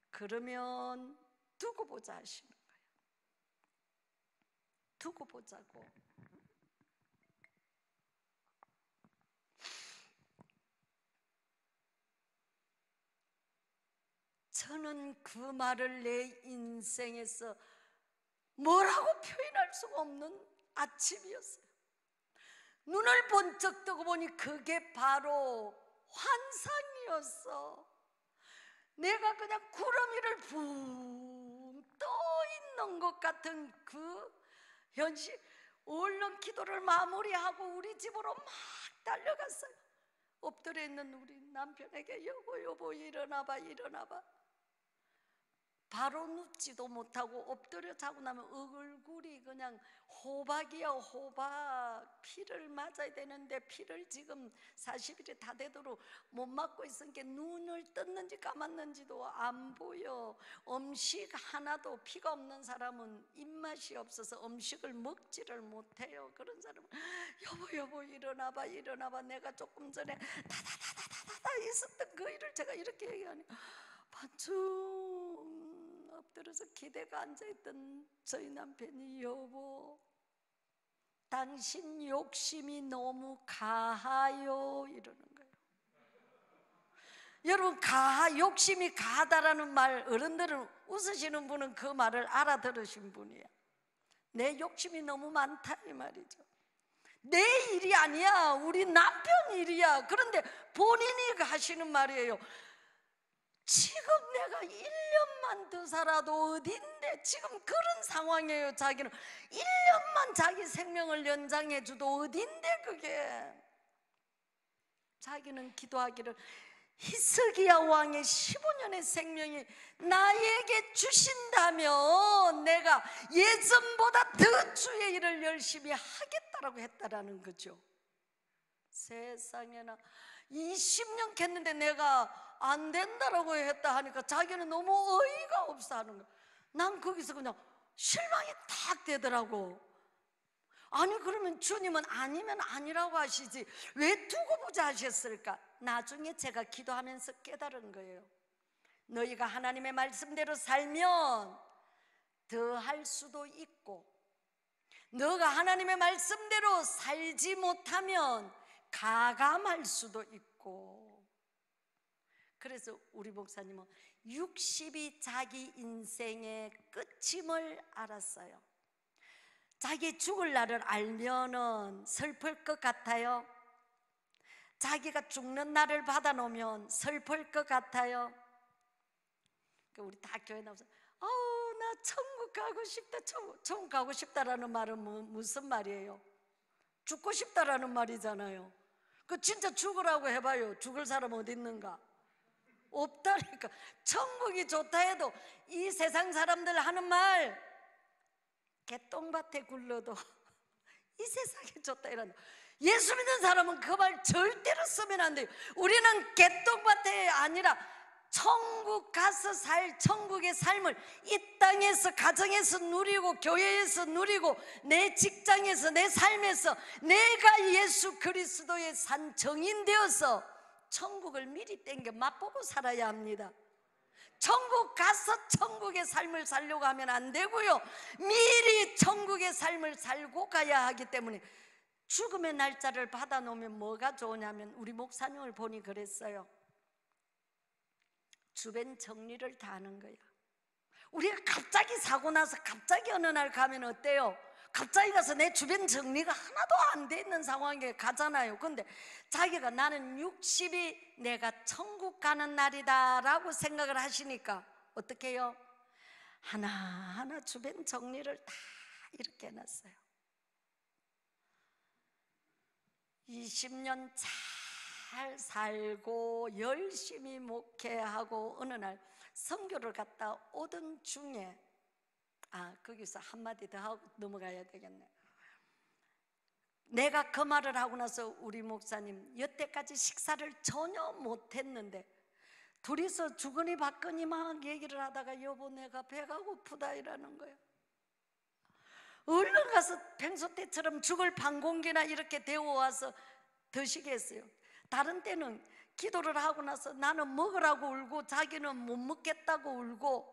그러면 두고 보자 하시는 거예요. 두고 보자고. 저는 그 말을 내 인생에서 뭐라고 표현할 수가 없는 아침이었어요. 눈을 번쩍 뜨고 보니 그게 바로 환상이었어. 내가 그냥 구름 위를 붕 떠 있는 것 같은 그 현실. 얼른 기도를 마무리하고 우리 집으로 막 달려갔어요. 엎드려 있는 우리 남편에게, 여보 일어나봐 일어나봐. 바로 눕지도 못하고 엎드려 자고 나면 얼굴이 그냥 호박이야 호박. 피를 맞아야 되는데 피를 지금 40일이 다 되도록 못 맞고 있으니까 눈을 떴는지 감았는지도 안 보여. 음식 하나도, 피가 없는 사람은 입맛이 없어서 음식을 먹지를 못해요. 그런 사람은 여보 일어나봐 일어나봐. 내가 조금 전에 다다다다다다 있었던 그 일을 제가 이렇게 얘기하니 반쯤 엎드려서 기대가 앉아있던 저희 남편이, 여보 당신 욕심이 너무 가하요 이러는 거예요. 여러분, 욕심이 가하다라는 말, 어른들은 웃으시는 분은 그 말을 알아들으신 분이야. 내 욕심이 너무 많다 이 말이죠. 내 일이 아니야, 우리 남편 일이야. 그런데 본인이 하시는 말이에요. 지금 내가 1년만 더 살아도 어딘데, 지금 그런 상황이에요. 자기는 1년만 자기 생명을 연장해 줘도 어딘데 그게. 자기는 기도하기를, 히스기야 왕의 15년의 생명이 나에게 주신다면 내가 예전보다 더 주의 일을 열심히 하겠다라고 했다라는 거죠. 세상에나 20년 했는데 내가 안 된다라고 했다 하니까 자기는 너무 어이가 없어 하는 거야. 난 거기서 그냥 실망이 탁 되더라고. 아니 그러면 주님은 아니면 아니라고 하시지 왜 두고 보자 하셨을까? 나중에 제가 기도하면서 깨달은 거예요. 너희가 하나님의 말씀대로 살면 더 할 수도 있고, 너가 하나님의 말씀대로 살지 못하면 가감할 수도 있고. 그래서 우리 목사님은 60이 자기 인생의 끝임을 알았어요. 자기 죽을 날을 알면은 슬플 것 같아요? 자기가 죽는 날을 받아놓으면 슬플 것 같아요? 우리 다 교회 나와서 나 천국 가고 싶다. 천국 가고 싶다라는 말은 무슨 말이에요? 죽고 싶다라는 말이잖아요. 그 진짜 죽으라고 해봐요. 죽을 사람 어디 있는가? 없다니까. 천국이 좋다 해도 이 세상 사람들 하는 말, 개똥밭에 굴러도 이 세상이 좋다 이런다. 예수 믿는 사람은 그 말 절대로 쓰면 안 돼요. 우리는 개똥밭에 아니라 천국 가서 살 천국의 삶을 이 땅에서, 가정에서 누리고, 교회에서 누리고, 내 직장에서, 내 삶에서 내가 예수 그리스도의 산 정인 되어서 천국을 미리 땡겨 맛보고 살아야 합니다. 천국 가서 천국의 삶을 살려고 하면 안 되고요, 미리 천국의 삶을 살고 가야 하기 때문에 죽음의 날짜를 받아놓으면 뭐가 좋으냐면, 우리 목사님을 보니 그랬어요. 주변 정리를 다 하는 거야. 우리가 갑자기 사고 나서 갑자기 어느 날 가면 어때요? 갑자기 가서 내 주변 정리가 하나도 안 돼 있는 상황에 가잖아요. 근데 자기가 나는 60이 내가 천국 가는 날이다 라고 생각을 하시니까 어떻게 해요? 하나하나 주변 정리를 다 이렇게 해놨어요. 20년 잘 잘 살고 열심히 목회하고 어느 날 선교를 갔다 오던 중에 거기서 한마디 더 하고 넘어가야 되겠네. 내가 그 말을 하고 나서 우리 목사님 여태까지 식사를 전혀 못했는데 둘이서 주거니 받거니 막 얘기를 하다가 여보 내가 배가 고프다 이라는 거예요. 얼른 가서 평소 때처럼 죽을 반 공기나 이렇게 데워와서 드시게 했어요. 다른 때는 기도를 하고 나서 나는 먹으라고 울고 자기는 못 먹겠다고 울고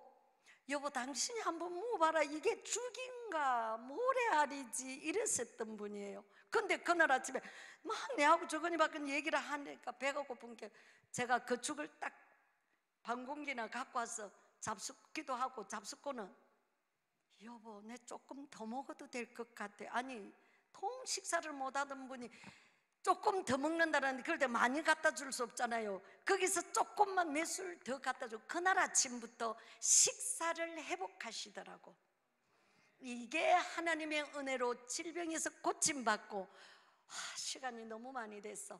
여보 당신이 한번 먹어봐라 이게 죽인가 모래알이지 이랬었던 분이에요. 근데 그날 아침에 막 내하고 저거니 받거니 얘기를 하니까 배가 고픈 게 제가 그 죽을 딱 반 공기나 갖고 와서 잡숫기도 하고 잡숫고는 여보 내 조금 더 먹어도 될 것 같아. 아니 통 식사를 못 하던 분이 조금 더 먹는다는데 그럴 때 많이 갖다 줄 수 없잖아요. 거기서 조금만 몇 술 더 갖다 줘. 그날 아침부터 식사를 회복하시더라고. 이게 하나님의 은혜로 질병에서 고침받고 시간이 너무 많이 됐어.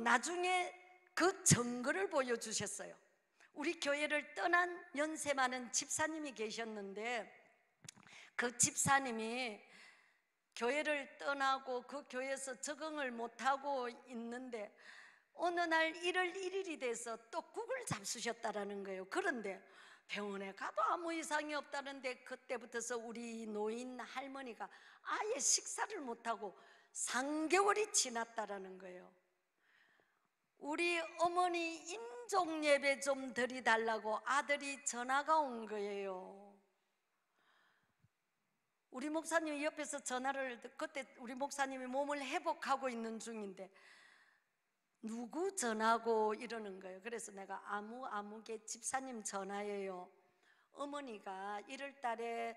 나중에 그 증거를 보여주셨어요. 우리 교회를 떠난 연세 많은 집사님이 계셨는데 그 집사님이 교회를 떠나고 그 교회에서 적응을 못하고 있는데 어느 날 1월 1일이 돼서 또 국을 잡수셨다라는 거예요. 그런데 병원에 가도 아무 이상이 없다는데 그때부터서 우리 노인 할머니가 아예 식사를 못하고 3개월이 지났다라는 거예요. 우리 어머니 인종 예배 좀 드리달라고 아들이 전화가 온 거예요. 우리 목사님이 옆에서 전화를 그때 우리 목사님이 몸을 회복하고 있는 중인데 누구 전화고 이러는 거예요. 그래서 내가 아무개 집사님 전화예요. 어머니가 1월 달에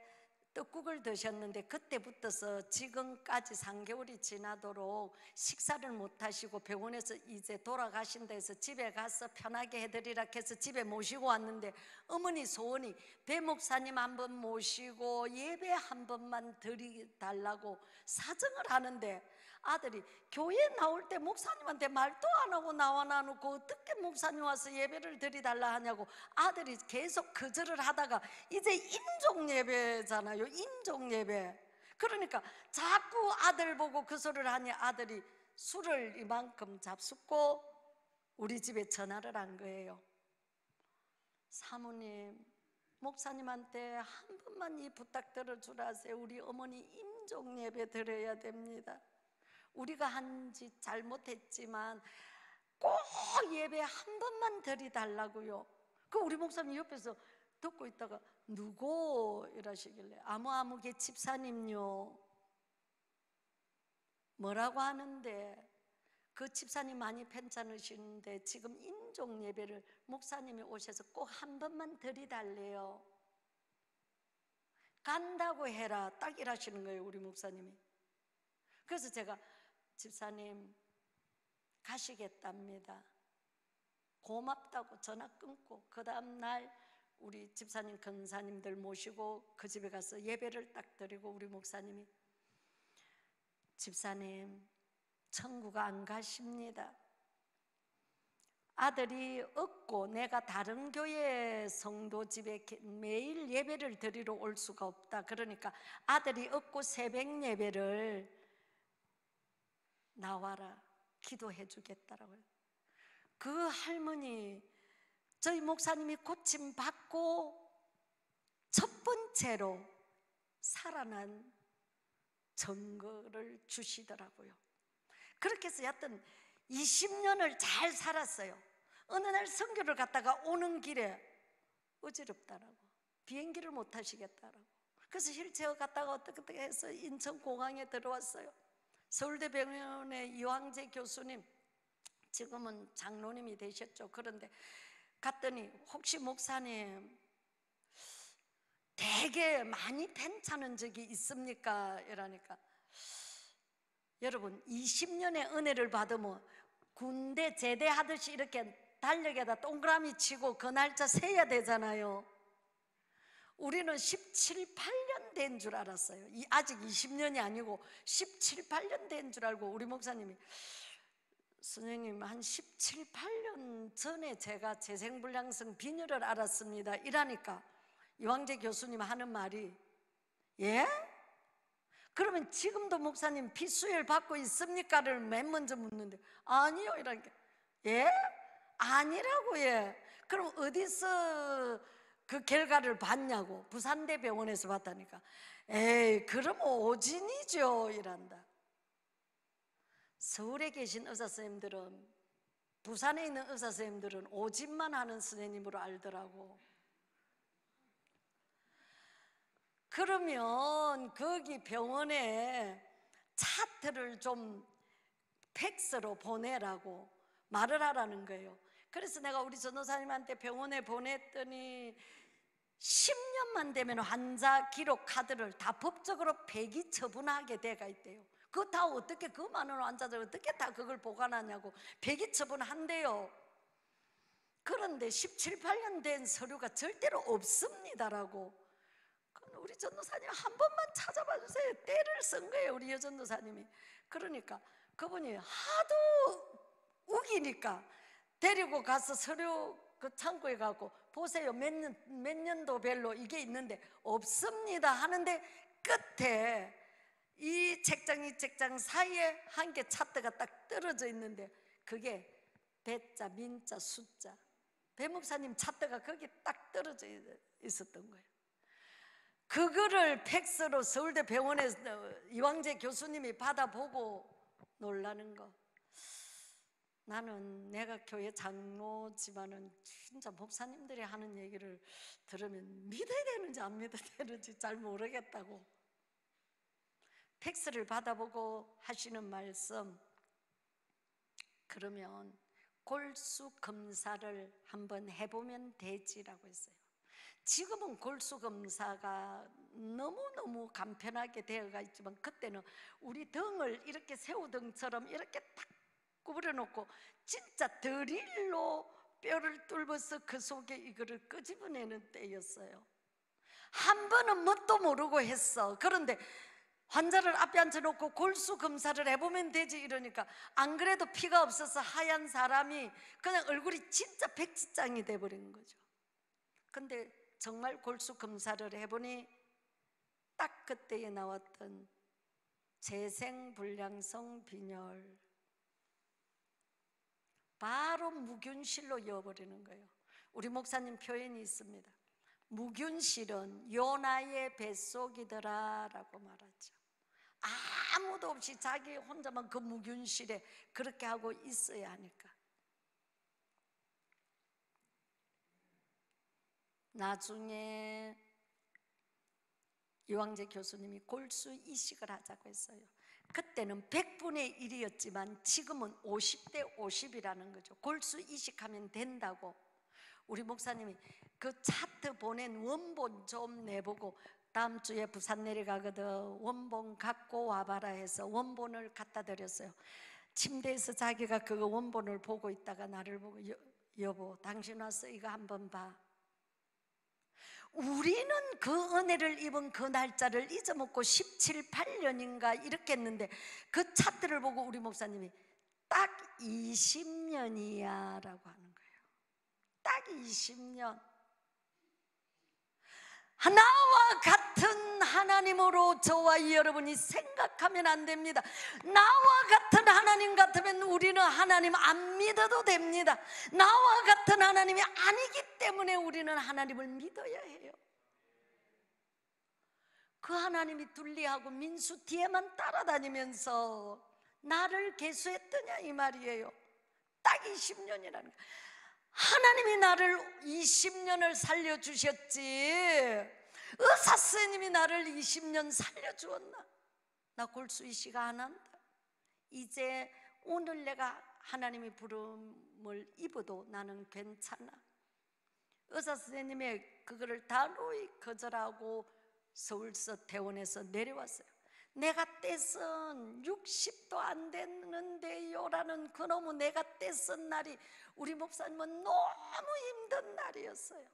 떡국을 드셨는데 그때부터서 지금까지 3개월이 지나도록 식사를 못 하시고 병원에서 이제 돌아가신다 해서 집에 가서 편하게 해드리라 해서 집에 모시고 왔는데 어머니 소원이 배 목사님 한번 모시고 예배 한 번만 드리달라고 사정을 하는데 아들이 교회 나올 때 목사님한테 말도 안 하고 나와 나누고 어떻게 목사님 와서 예배를 드리달라 하냐고 아들이 계속 거절을 하다가 이제 인종 예배잖아요. 인종 예배. 그러니까 자꾸 아들 보고 그 소리를 하니 아들이 술을 이만큼 잡숫고 우리 집에 전화를 한 거예요. 사모님 목사님한테 한 번만 이 부탁 들어주라 하세요. 우리 어머니 인종 예배 드려야 됩니다. 우리가 한지 잘못했지만 꼭 예배 한 번만 드리달라고요. 그 우리 목사님 옆에서 듣고 있다가 누구 이러시길래 아무개 집사님요. 뭐라고 하는데 그 집사님 많이 편찮으시는데 지금 인종 예배를 목사님이 오셔서 꼭 한 번만 드리달래요. 간다고 해라 딱 이러시는 거예요. 우리 목사님이. 그래서 제가 집사님 가시겠답니다. 고맙다고 전화 끊고 그 다음 날 우리 집사님 권사님들 모시고 그 집에 가서 예배를 딱 드리고 우리 목사님이 집사님 천국 안 가십니다. 아들이 없고 내가 다른 교회 성도 집에 매일 예배를 드리러 올 수가 없다. 그러니까 아들이 없고 새벽 예배를 나와라 기도해 주겠다라고요. 그 할머니 저희 목사님이 고침받고 첫 번째로 살아난 증거를 주시더라고요. 그렇게 해서 여하튼 20년을 잘 살았어요. 어느 날 선교를 갔다가 오는 길에 어지럽다라고 비행기를 못 타시겠다라고 그래서 휠체어 갔다가 어떻게 해서 인천공항에 들어왔어요. 서울대병원의 이황재 교수님 지금은 장로님이 되셨죠. 그런데 갔더니 혹시 목사님 되게 많이 편찮은 적이 있습니까? 이러니까 여러분 20년의 은혜를 받으면 군대 제대하듯이 이렇게 달력에다 동그라미 치고 그 날짜 세야 되잖아요. 우리는 17, 8년 된 줄 알았어요. 아직 20년이 아니고 17, 8년 된 줄 알고 우리 목사님이 선생님 한 17, 8년 전에 제가 재생불량성 빈혈을 알았습니다 이라니까 이황재 교수님 하는 말이 예? 그러면 지금도 목사님 피수혈 받고 있습니까?를 맨 먼저 묻는데 아니요 이러니까 예? 아니라고 예. 그럼 어디서 그 결과를 봤냐고 부산대병원에서 봤다니까 에이 그럼 오진이죠 이란다. 서울에 계신 의사 선생님들은 부산에 있는 의사 선생님들은 오진만 하는 선생님으로 알더라고. 그러면 거기 병원에 차트를 좀 팩스로 보내라고 말을 하라는 거예요. 그래서 내가 우리 전도사님한테 병원에 보냈더니 10년만 되면 환자 기록 카드를 다 법적으로 폐기 처분하게 돼가 있대요. 그거 다 어떻게 그 많은 환자들 어떻게 다 그걸 보관하냐고 폐기 처분한대요. 그런데 17, 8년 된 서류가 절대로 없습니다라고. 우리 전도사님 한 번만 찾아봐 주세요. 때를 쓴 거예요 우리 여전도사님이. 그러니까 그분이 하도 우기니까 데리고 가서 서류 그 창고에 가고 보세요 몇 년도별로 이게 있는데 없습니다 하는데 끝에 이 책장 사이에 한 개 차트가 딱 떨어져 있는데 그게 배자 민자 숫자 배 목사님 차트가 거기 딱 떨어져 있었던 거예요. 그거를 팩스로 서울대 병원에서 이황재 교수님이 받아보고 놀라는 거. 나는 내가 교회 장로지만은 진짜 목사님들이 하는 얘기를 들으면 믿어야 되는지 안 믿어야 되는지 잘 모르겠다고. 팩스를 받아보고 하시는 말씀, 그러면 골수 검사를 한번 해보면 되지라고 했어요. 지금은 골수 검사가 너무너무 간편하게 되어가 있지만 그때는 우리 등을 이렇게 새우등처럼 이렇게 딱 구부려 놓고 진짜 드릴로 뼈를 뚫어서 그 속에 이거를 끄집어내는 때였어요. 한 번은 뭣도 모르고 했어. 그런데 환자를 앞에 앉혀놓고 골수 검사를 해보면 되지 이러니까 안 그래도 피가 없어서 하얀 사람이 그냥 얼굴이 진짜 백지장이 돼버린 거죠. 근데 정말 골수 검사를 해보니 딱 그때에 나왔던 재생불량성 빈혈, 바로 무균실로 이어버리는 거예요. 우리 목사님 표현이 있습니다. 무균실은 요나의 뱃속이더라 라고 말하죠. 아무도 없이 자기 혼자만 그 무균실에 그렇게 하고 있어야 하니까. 나중에 이황재 교수님이 골수 이식을 하자고 했어요. 그때는 100분의 1이었지만 지금은 50대 50이라는 거죠. 골수 이식하면 된다고. 우리 목사님이 그 차트 보낸 원본 좀 내보고 다음 주에 부산 내려가거든 원본 갖고 와봐라 해서 원본을 갖다 드렸어요. 침대에서 자기가 그 원본을 보고 있다가 나를 보고 여보 당신 와서 이거 한번 봐. 우리는 그 은혜를 입은 그 날짜를 잊어먹고 17, 8년인가 이렇게 했는데 그 차트를 보고 우리 목사님이 딱 20년이야 라고 하는 거예요. 딱 20년. 나와 같은 하나님으로 저와 여러분이 생각하면 안 됩니다. 나와 같은 하나님 같으면 우리는 하나님 안 믿어도 됩니다. 나와 같은 하나님이 아니기 때문에 우리는 하나님을 믿어야 해요. 그 하나님이 둘리하고 민수 뒤에만 따라다니면서 나를 계수했더냐 이 말이에요. 딱 20년이라는 거예요. 하나님이 나를 20년을 살려주셨지 의사 선생님이 나를 20년 살려주었나? 나 골수 이식 안 한다. 이제 오늘 내가 하나님이 부름을 입어도 나는 괜찮아. 의사 선생님의 그거를 단호히 거절하고 서울서 대원에서 내려왔어요. 내가 떼쓴 60도 안 됐는데요 라는 그놈의 내가 떼쓴 날이 우리 목사님은 너무 힘든 날이었어요.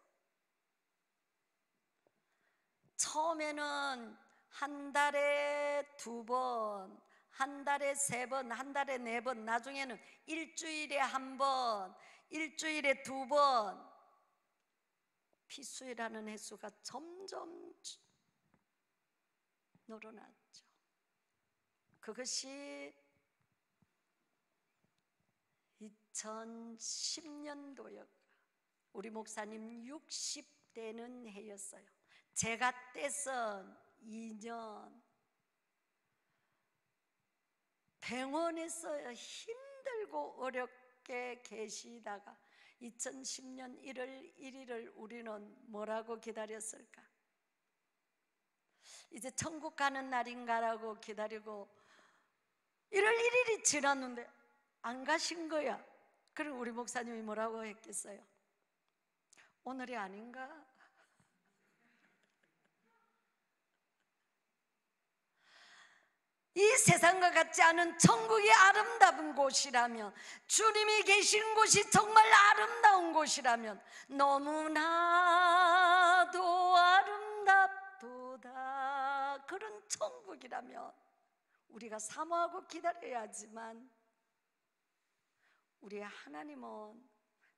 처음에는 한 달에 2번, 한 달에 3번, 한 달에 4번, 나중에는 일주일에 1번, 일주일에 2번, 피수일하는 횟수가 점점 늘어났죠. 그것이 2010년도였고 우리 목사님 60되는 해였어요. 제가 떼선 2년 병원에서 힘들고 어렵게 계시다가 2010년 1월 1일을 우리는 뭐라고 기다렸을까? 이제 천국 가는 날인가라고 기다리고 1월 1일이 지났는데 안 가신 거야. 그럼 우리 목사님이 뭐라고 했겠어요? 오늘이 아닌가? 이 세상과 같지 않은 천국이 아름다운 곳이라면, 주님이 계신 곳이 정말 아름다운 곳이라면, 너무나도 아름답도다. 그런 천국이라면 우리가 사모하고 기다려야지만, 우리의 하나님은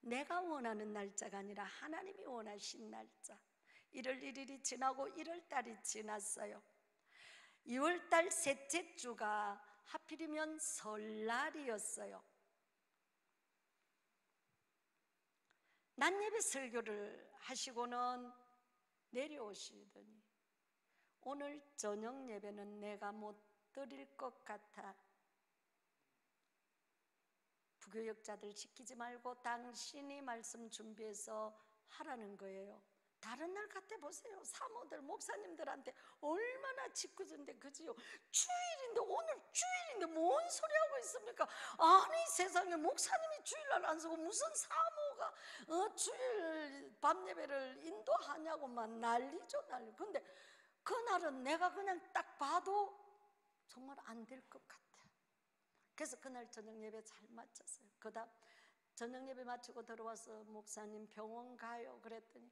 내가 원하는 날짜가 아니라 하나님이 원하신 날짜. 1월 1일이 지나고 1월 달이 지났어요. 2월 달 셋째 주가 하필이면 설날이었어요. 낮예배 설교를 하시고는 내려오시더니 오늘 저녁 예배는 내가 못 드릴 것 같아. 부교역자들 시키지 말고 당신이 말씀 준비해서 하라는 거예요. 다른 날 같아 보세요. 사모들, 목사님들한테 얼마나 짓궂은데, 그지요? 주일인데, 오늘 주일인데 뭔 소리 하고 있습니까? 아니 세상에, 목사님이 주일날 안 쓰고 무슨 사모가 주일 밤 예배를 인도하냐고만 난리죠, 난리. 근데 그날은 내가 그냥 딱 봐도 정말 안 될 것 같아. 그래서 그날 저녁 예배 잘 마쳤어요. 그다음 저녁 예배 마치고 들어와서 목사님 병원 가요 그랬더니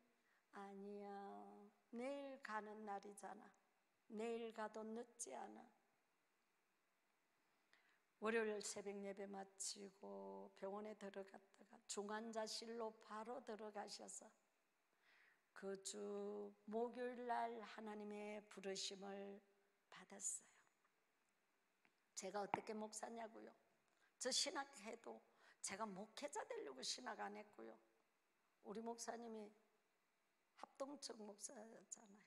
아니야, 내일 가는 날이잖아. 내일 가도 늦지 않아. 월요일 새벽 예배 마치고 병원에 들어갔다가 중환자실로 바로 들어가셔서 그 주 목요일 날 하나님의 부르심을 받았어요. 제가 어떻게 목사냐고요? 저 신학해도 제가 목회자 되려고 신학 안 했고요. 우리 목사님이 합동측 목사였잖아요.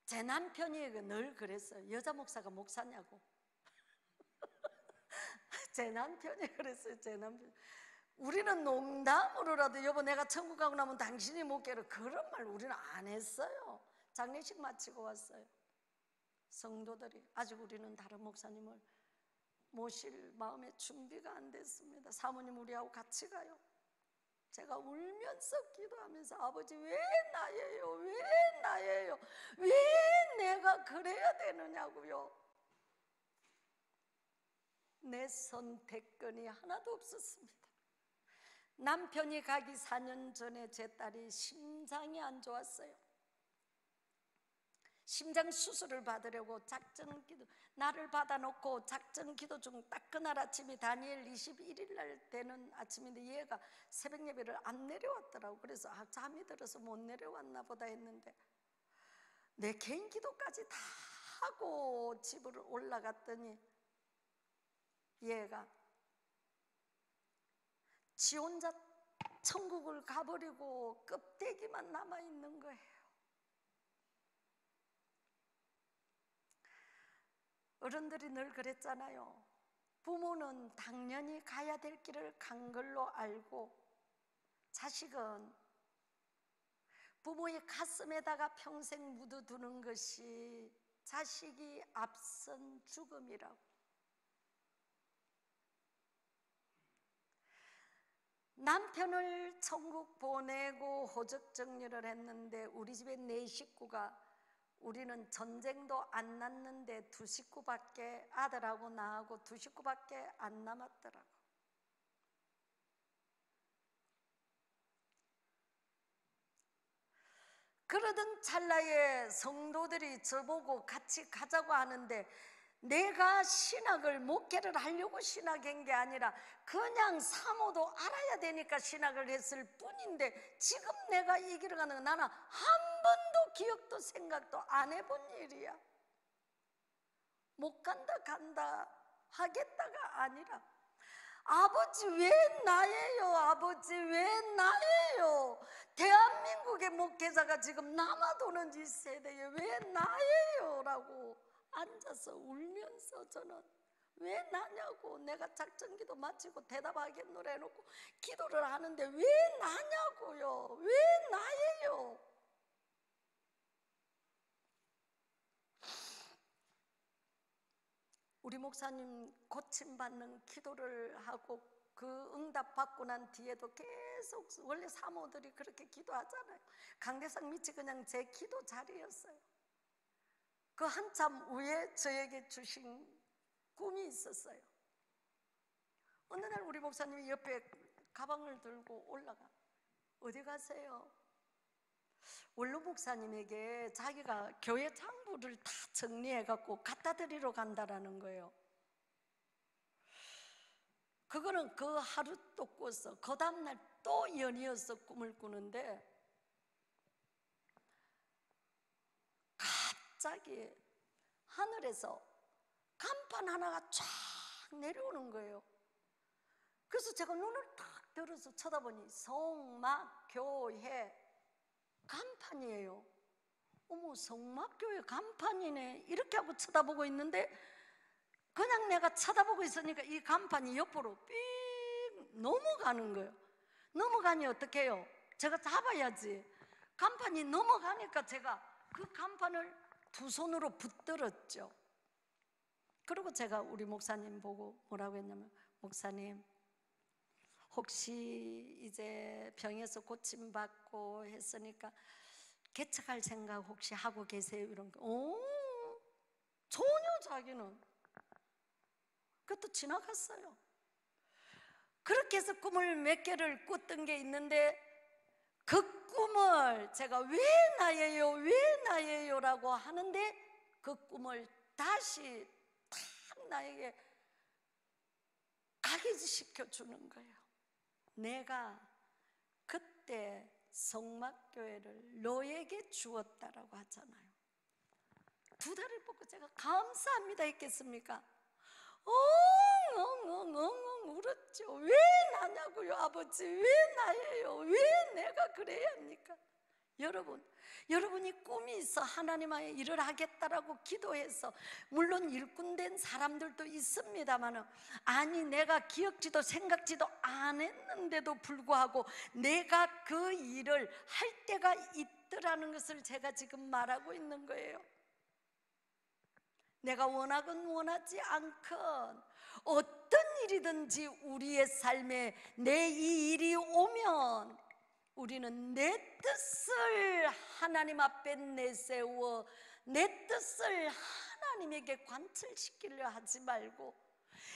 제 남편이 늘 그랬어요. 여자 목사가 목사냐고. 제 남편이 그랬어요. 제 남편. 우리는 농담으로라도 여보 내가 천국 가고 나면 당신이 목회를, 그런 말 우리는 안 했어요. 장례식 마치고 왔어요. 성도들이 아직 우리는 다른 목사님을 모실 마음의 준비가 안 됐습니다. 사모님 우리하고 같이 가요. 제가 울면서 기도하면서 아버지 왜 나예요? 왜 나예요? 왜 내가 그래야 되느냐고요. 내 선택권이 하나도 없었습니다. 남편이 가기 4년 전에 제 딸이 심장이 안 좋았어요. 심장 수술을 받으려고 작전 기도, 나를 받아놓고 작전 기도 중 딱 그날 아침이 다니엘 21일 날 되는 아침인데 얘가 새벽 예배를 안 내려왔더라고. 그래서 잠이 들어서 못 내려왔나 보다 했는데 내 개인 기도까지 다 하고 집으로 올라갔더니 얘가 지 혼자 천국을 가버리고 껍데기만 남아있는 거예요. 어른들이 늘 그랬잖아요. 부모는 당연히 가야 될 길을 간 걸로 알고 자식은 부모의 가슴에다가 평생 묻어두는 것이 자식이 앞선 죽음이라고. 남편을 천국 보내고 호적 정리를 했는데 우리 집에 4식구가, 우리는 전쟁도 안 났는데 2식구밖에, 아들하고 나하고 2식구밖에 안 남았더라고. 그러던 찰나에 성도들이 저보고 같이 가자고 하는데 내가 신학을 목회를 하려고 신학한 게 아니라 그냥 사모도 알아야 되니까 신학을 했을 뿐인데 지금 내가 이 길을 가는 건 나는 한 번도 기억도 생각도 안 해본 일이야. 못 간다 하겠다가 아니라 아버지 왜 나예요? 아버지 왜 나예요? 대한민국의 목회자가 지금 남아도는 이 세대에 왜 나예요? 라고 앉아서 울면서 저는 왜 나냐고, 내가 작전기도 마치고 대답하겠노라 해놓고 기도를 하는데 왜 나냐고요? 왜 나예요? 우리 목사님 고침받는 기도를 하고 그 응답 받고 난 뒤에도 계속 원래 사모들이 그렇게 기도하잖아요. 강대상 밑이 그냥 제 기도 자리였어요. 그 한참 후에 저에게 주신 꿈이 있었어요. 어느 날 우리 목사님이 옆에 가방을 들고 올라가. 어디 가세요? 원로 목사님에게 자기가 교회 장부를 다 정리해갖고 갖다 드리러 간다라는 거예요. 그거는 그 하루 또 꿨어. 그 다음날 또 연이어서 꿈을 꾸는데 갑자기 하늘에서 간판 하나가 쫙 내려오는 거예요. 그래서 제가 눈을 탁 들어서 쳐다보니 성막교회 간판이에요. 어머, 성막교회 간판이네 이렇게 하고 쳐다보고 있는데 그냥 내가 쳐다보고 있으니까 이 간판이 옆으로 삥 넘어가는 거예요. 넘어가니 어떻게 해요? 제가 잡아야지. 간판이 넘어가니까 제가 그 간판을 두 손으로 붙들었죠. 그리고 제가 우리 목사님 보고 뭐라고 했냐면, 목사님 혹시 이제 병에서 고침받고 했으니까 개척할 생각 혹시 하고 계세요? 이런 거. 전혀 자기는. 그것도 지나갔어요. 그렇게 해서 꿈을 몇 개를 꿨던 게 있는데 그 꿈을 제가 왜 나예요? 왜 나예요? 라고 하는데 그 꿈을 다시 딱 나에게 각인시켜 주는 거예요. 내가 그때 성막교회를 너에게 주었다라고 하잖아요. 두 다리를 뻗고 제가 감사합니다 했겠습니까? 엉엉엉엉 울었죠. 왜 나냐고요? 아버지 왜 나예요? 왜 내가 그래야 합니까? 여러분이 꿈이 있어 하나님의 일을 하겠다라고 기도해서 물론 일꾼된 사람들도 있습니다만 아니 내가 기억지도 생각지도 안 했는데도 불구하고 내가 그 일을 할 때가 있더라는 것을 제가 지금 말하고 있는 거예요. 내가 원하건 원하지 않건 어떤 일이든지 우리의 삶에 내 이 일이 오면 우리는 내 뜻을 하나님 앞에 내세워 내 뜻을 하나님에게 관철시키려 하지 말고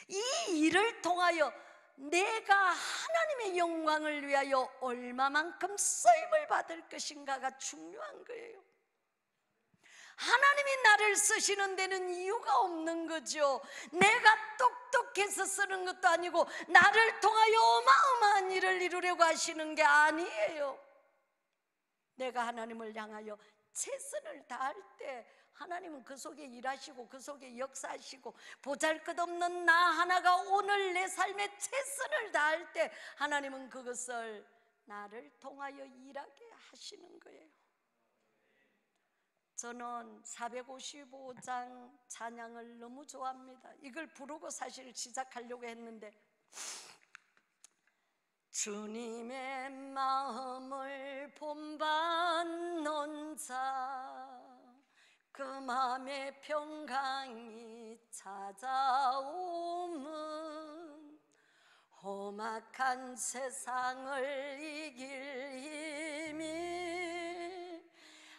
이 일을 통하여 내가 하나님의 영광을 위하여 얼마만큼 쓰임을 받을 것인가가 중요한 거예요. 하나님이 나를 쓰시는 데는 이유가 없는 거죠. 내가 똑똑해서 쓰는 것도 아니고 나를 통하여 어마어마한 일을 이루려고 하시는 게 아니에요. 내가 하나님을 향하여 최선을 다할 때 하나님은 그 속에 일하시고 그 속에 역사하시고 보잘것없는 나 하나가 오늘 내 삶에 최선을 다할 때 하나님은 그것을 나를 통하여 일하게 하시는 거예요. 저는 455장 찬양을 너무 좋아합니다. 이걸 부르고 사실 시작하려고 했는데 주님의 마음을 본받는 자 그 마음의 평강이 찾아오면 험악한 세상을 이길 힘이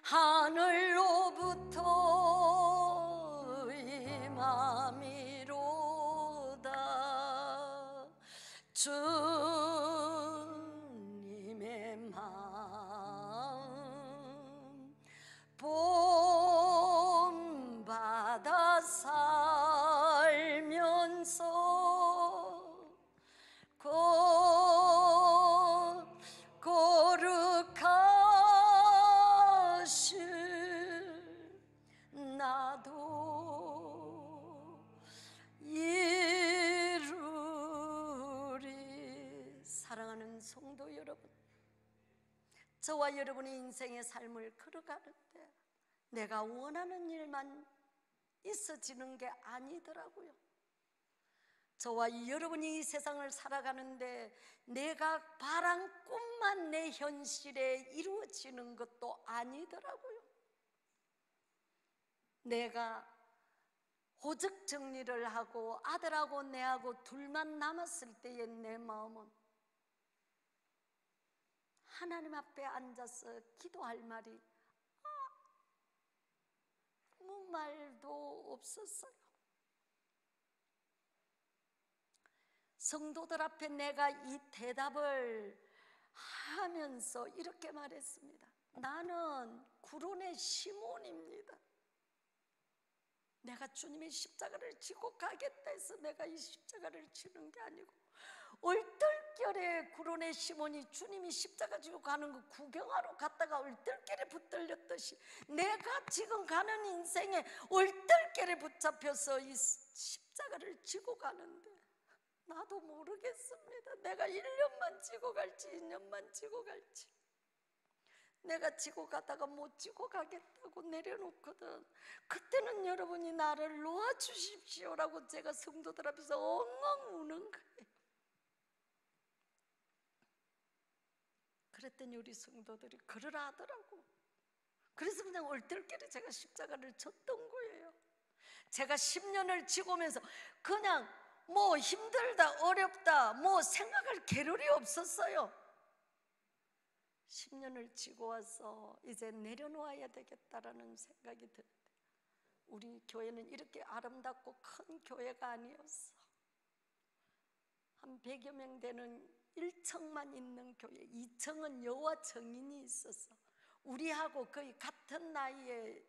하늘로부터 임함이로다. 주님의 마음 여러분, 저와 여러분의 인생의 삶을 걸어가는데 내가 원하는 일만 있어지는 게 아니더라고요. 저와 여러분이 이 세상을 살아가는데 내가 바란 꿈만 내 현실에 이루어지는 것도 아니더라고요. 내가 호적 정리를 하고 아들하고 내하고 둘만 남았을 때의 내 마음은 하나님 앞에 앉아서 기도할 말이 아무 말도 없었어요. 성도들 앞에 내가 이 대답을 하면서 이렇게 말했습니다. 나는 구론의 시몬입니다. 내가 주님의 십자가를 지고 가겠다 해서 내가 이 십자가를 지는 게 아니고, 얼떨결에 구론의 시몬이 주님이 십자가 지고 가는 거 구경하러 갔다가 얼떨결에 붙들렸듯이 내가 지금 가는 인생에 얼떨결에 붙잡혀서 이 십자가를 지고 가는데 나도 모르겠습니다. 내가 1년만 지고 갈지 2년만 지고 갈지. 내가 지고 가다가 못 지고 가겠다고 내려놓거든. 그때는 여러분이 나를 놓아주십시오라고 제가 성도들 앞에서 엉엉 우는 거예요. 그랬더니 우리 성도들이 그러라 하더라고. 그래서 그냥 얼떨결에 제가 십자가를 졌던 거예요. 제가 10년을 지고 오면서 그냥 뭐 힘들다 어렵다 뭐 생각할 겨를이 없었어요. 10년을 지고 와서 이제 내려놓아야 되겠다라는 생각이 드는데, 우리 교회는 이렇게 아름답고 큰 교회가 아니었어. 한 100여 명 되는 1층만 있는 교회, 2층은 여호와 증인이 있었어. 우리하고 거의 같은 나이에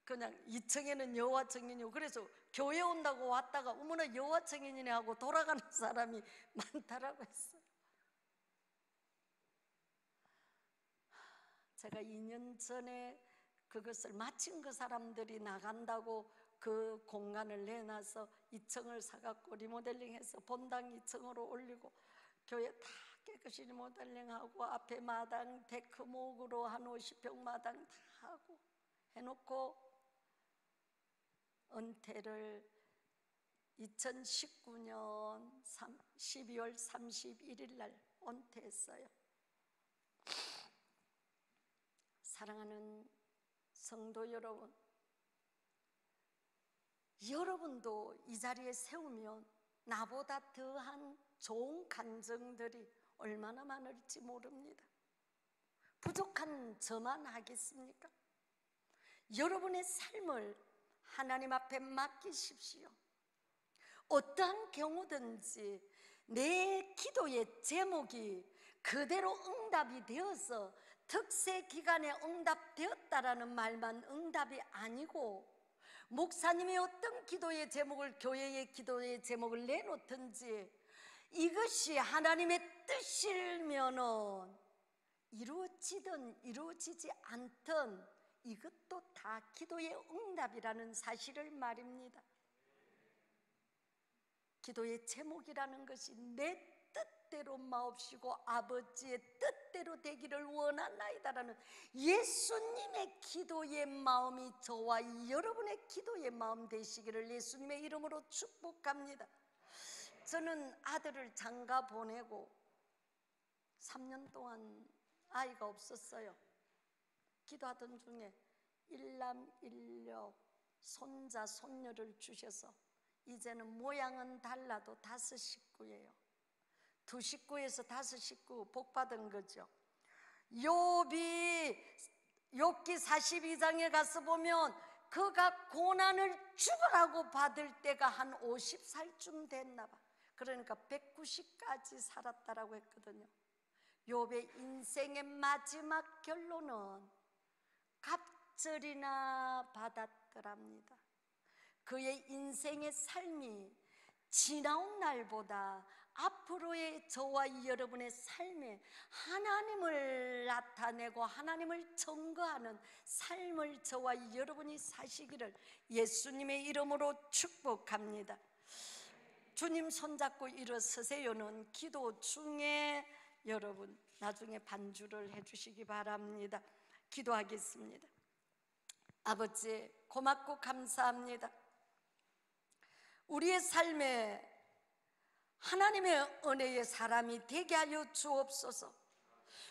그냥 2층에는 여호와 증인이고, 그래서 교회 온다고 왔다가 어머나 여호와 증인이네 하고 돌아가는 사람이 많다라고 했어요. 제가 2년 전에 그것을 마침 그 사람들이 나간다고 그 공간을 내놔서 2층을 사갖고 리모델링해서 본당 2층으로 올리고 교회 다 깨끗이 리모델링하고 앞에 마당 데크목으로 한 50평 마당 다 하고 해놓고 은퇴를 2019년 12월 31일 날 은퇴했어요. 사랑하는 성도 여러분, 여러분도 이 자리에 세우면 나보다 더한 좋은 감정들이 얼마나 많을지 모릅니다. 부족한 저만 하겠습니까? 여러분의 삶을 하나님 앞에 맡기십시오. 어떠한 경우든지 내 기도의 제목이 그대로 응답이 되어서 특세 기간에 응답되었다라는 말만 응답이 아니고, 목사님이 어떤 기도의 제목을, 교회의 기도의 제목을 내놓든지 이것이 하나님의 뜻이면은 이루어지든 이루어지지 않든 이것도 다 기도의 응답이라는 사실을 말입니다. 기도의 제목이라는 것이 내 뜻대로 마옵시고 아버지의 뜻대로 되기를 원하나이다라는 예수님의 기도의 마음이 저와 여러분의 기도의 마음 되시기를 예수님의 이름으로 축복합니다. 저는 아들을 장가 보내고 3년 동안 아이가 없었어요. 기도하던 중에 일남 일녀 손자 손녀를 주셔서 이제는 모양은 달라도 5 식구예요. 2 식구에서 5 식구 복 받은 거죠. 욥기 42장에 가서 보면 그가 고난을 죽으라고 받을 때가 한 50살쯤 됐나 봐. 그러니까 190까지 살았다라고 했거든요. 욥의 인생의 마지막 결론은 갑절이나 받았더랍니다. 그의 인생의 삶이 지나온 날보다 앞으로의 저와 여러분의 삶에 하나님을 나타내고 하나님을 증거하는 삶을 저와 여러분이 사시기를 예수님의 이름으로 축복합니다. 주님 손잡고 일어서세요는 기도 중에 여러분 나중에 반주를 해주시기 바랍니다. 기도하겠습니다. 아버지 고맙고 감사합니다. 우리의 삶에 하나님의 은혜의 사람이 되게 하여 주옵소서.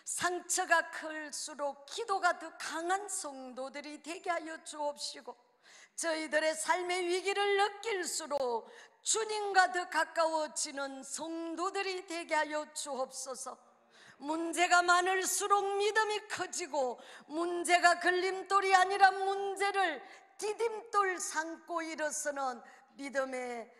상처가 클수록 기도가 더 강한 성도들이 되게 하여 주옵시고, 저희들의 삶의 위기를 느낄수록 주님과 더 가까워지는 성도들이 되게 하여 주옵소서. 문제가 많을수록 믿음이 커지고, 문제가 걸림돌이 아니라 문제를 디딤돌 삼고 일어서는 믿음의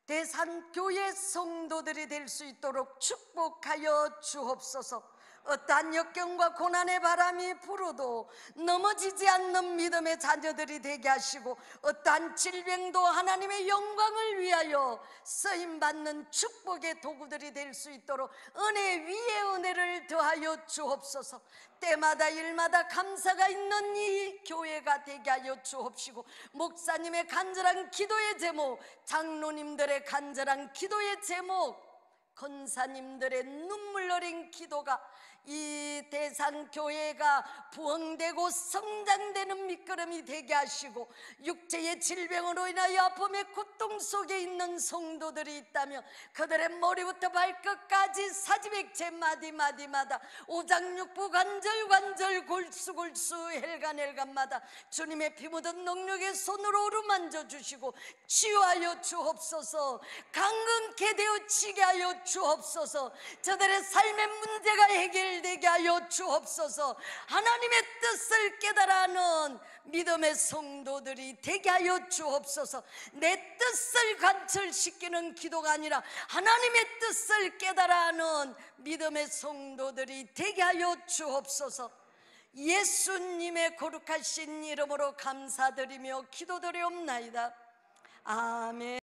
대산교회 성도들이 될 수 있도록 축복하여 주옵소서. 어떠한 역경과 고난의 바람이 불어도 넘어지지 않는 믿음의 자녀들이 되게 하시고, 어떠한 질병도 하나님의 영광을 위하여 쓰임받는 축복의 도구들이 될 수 있도록 은혜 위에 은혜를 더하여 주옵소서. 때마다 일마다 감사가 있는 이 교회가 되게 하여 주옵시고, 목사님의 간절한 기도의 제목, 장로님들의 간절한 기도의 제목, 권사님들의 눈물 어린 기도가 이 대산교회가 부흥되고 성장되는 밑거름이 되게 하시고, 육체의 질병으로 인하여 아픔의 고통 속에 있는 성도들이 있다면 그들의 머리부터 발끝까지 사지백체 마디마디마다 오장육부 관절관절 골수골수 혈관혈관마다 주님의 피 묻은 능력의 손으로 어루만져 주시고 치유하여 주옵소서. 강건케 되어 치게 하여 주옵소서. 저들의 삶의 문제가 해결되게 하여 주옵소서. 하나님의 뜻을 깨달아는 믿음의 성도들이 되게 하여 주옵소서. 내 뜻을 관철시키는 기도가 아니라 하나님의 뜻을 깨달아는 믿음의 성도들이 되게 하여 주옵소서. 예수님의 거룩하신 이름으로 감사드리며 기도드리옵나이다. 아멘.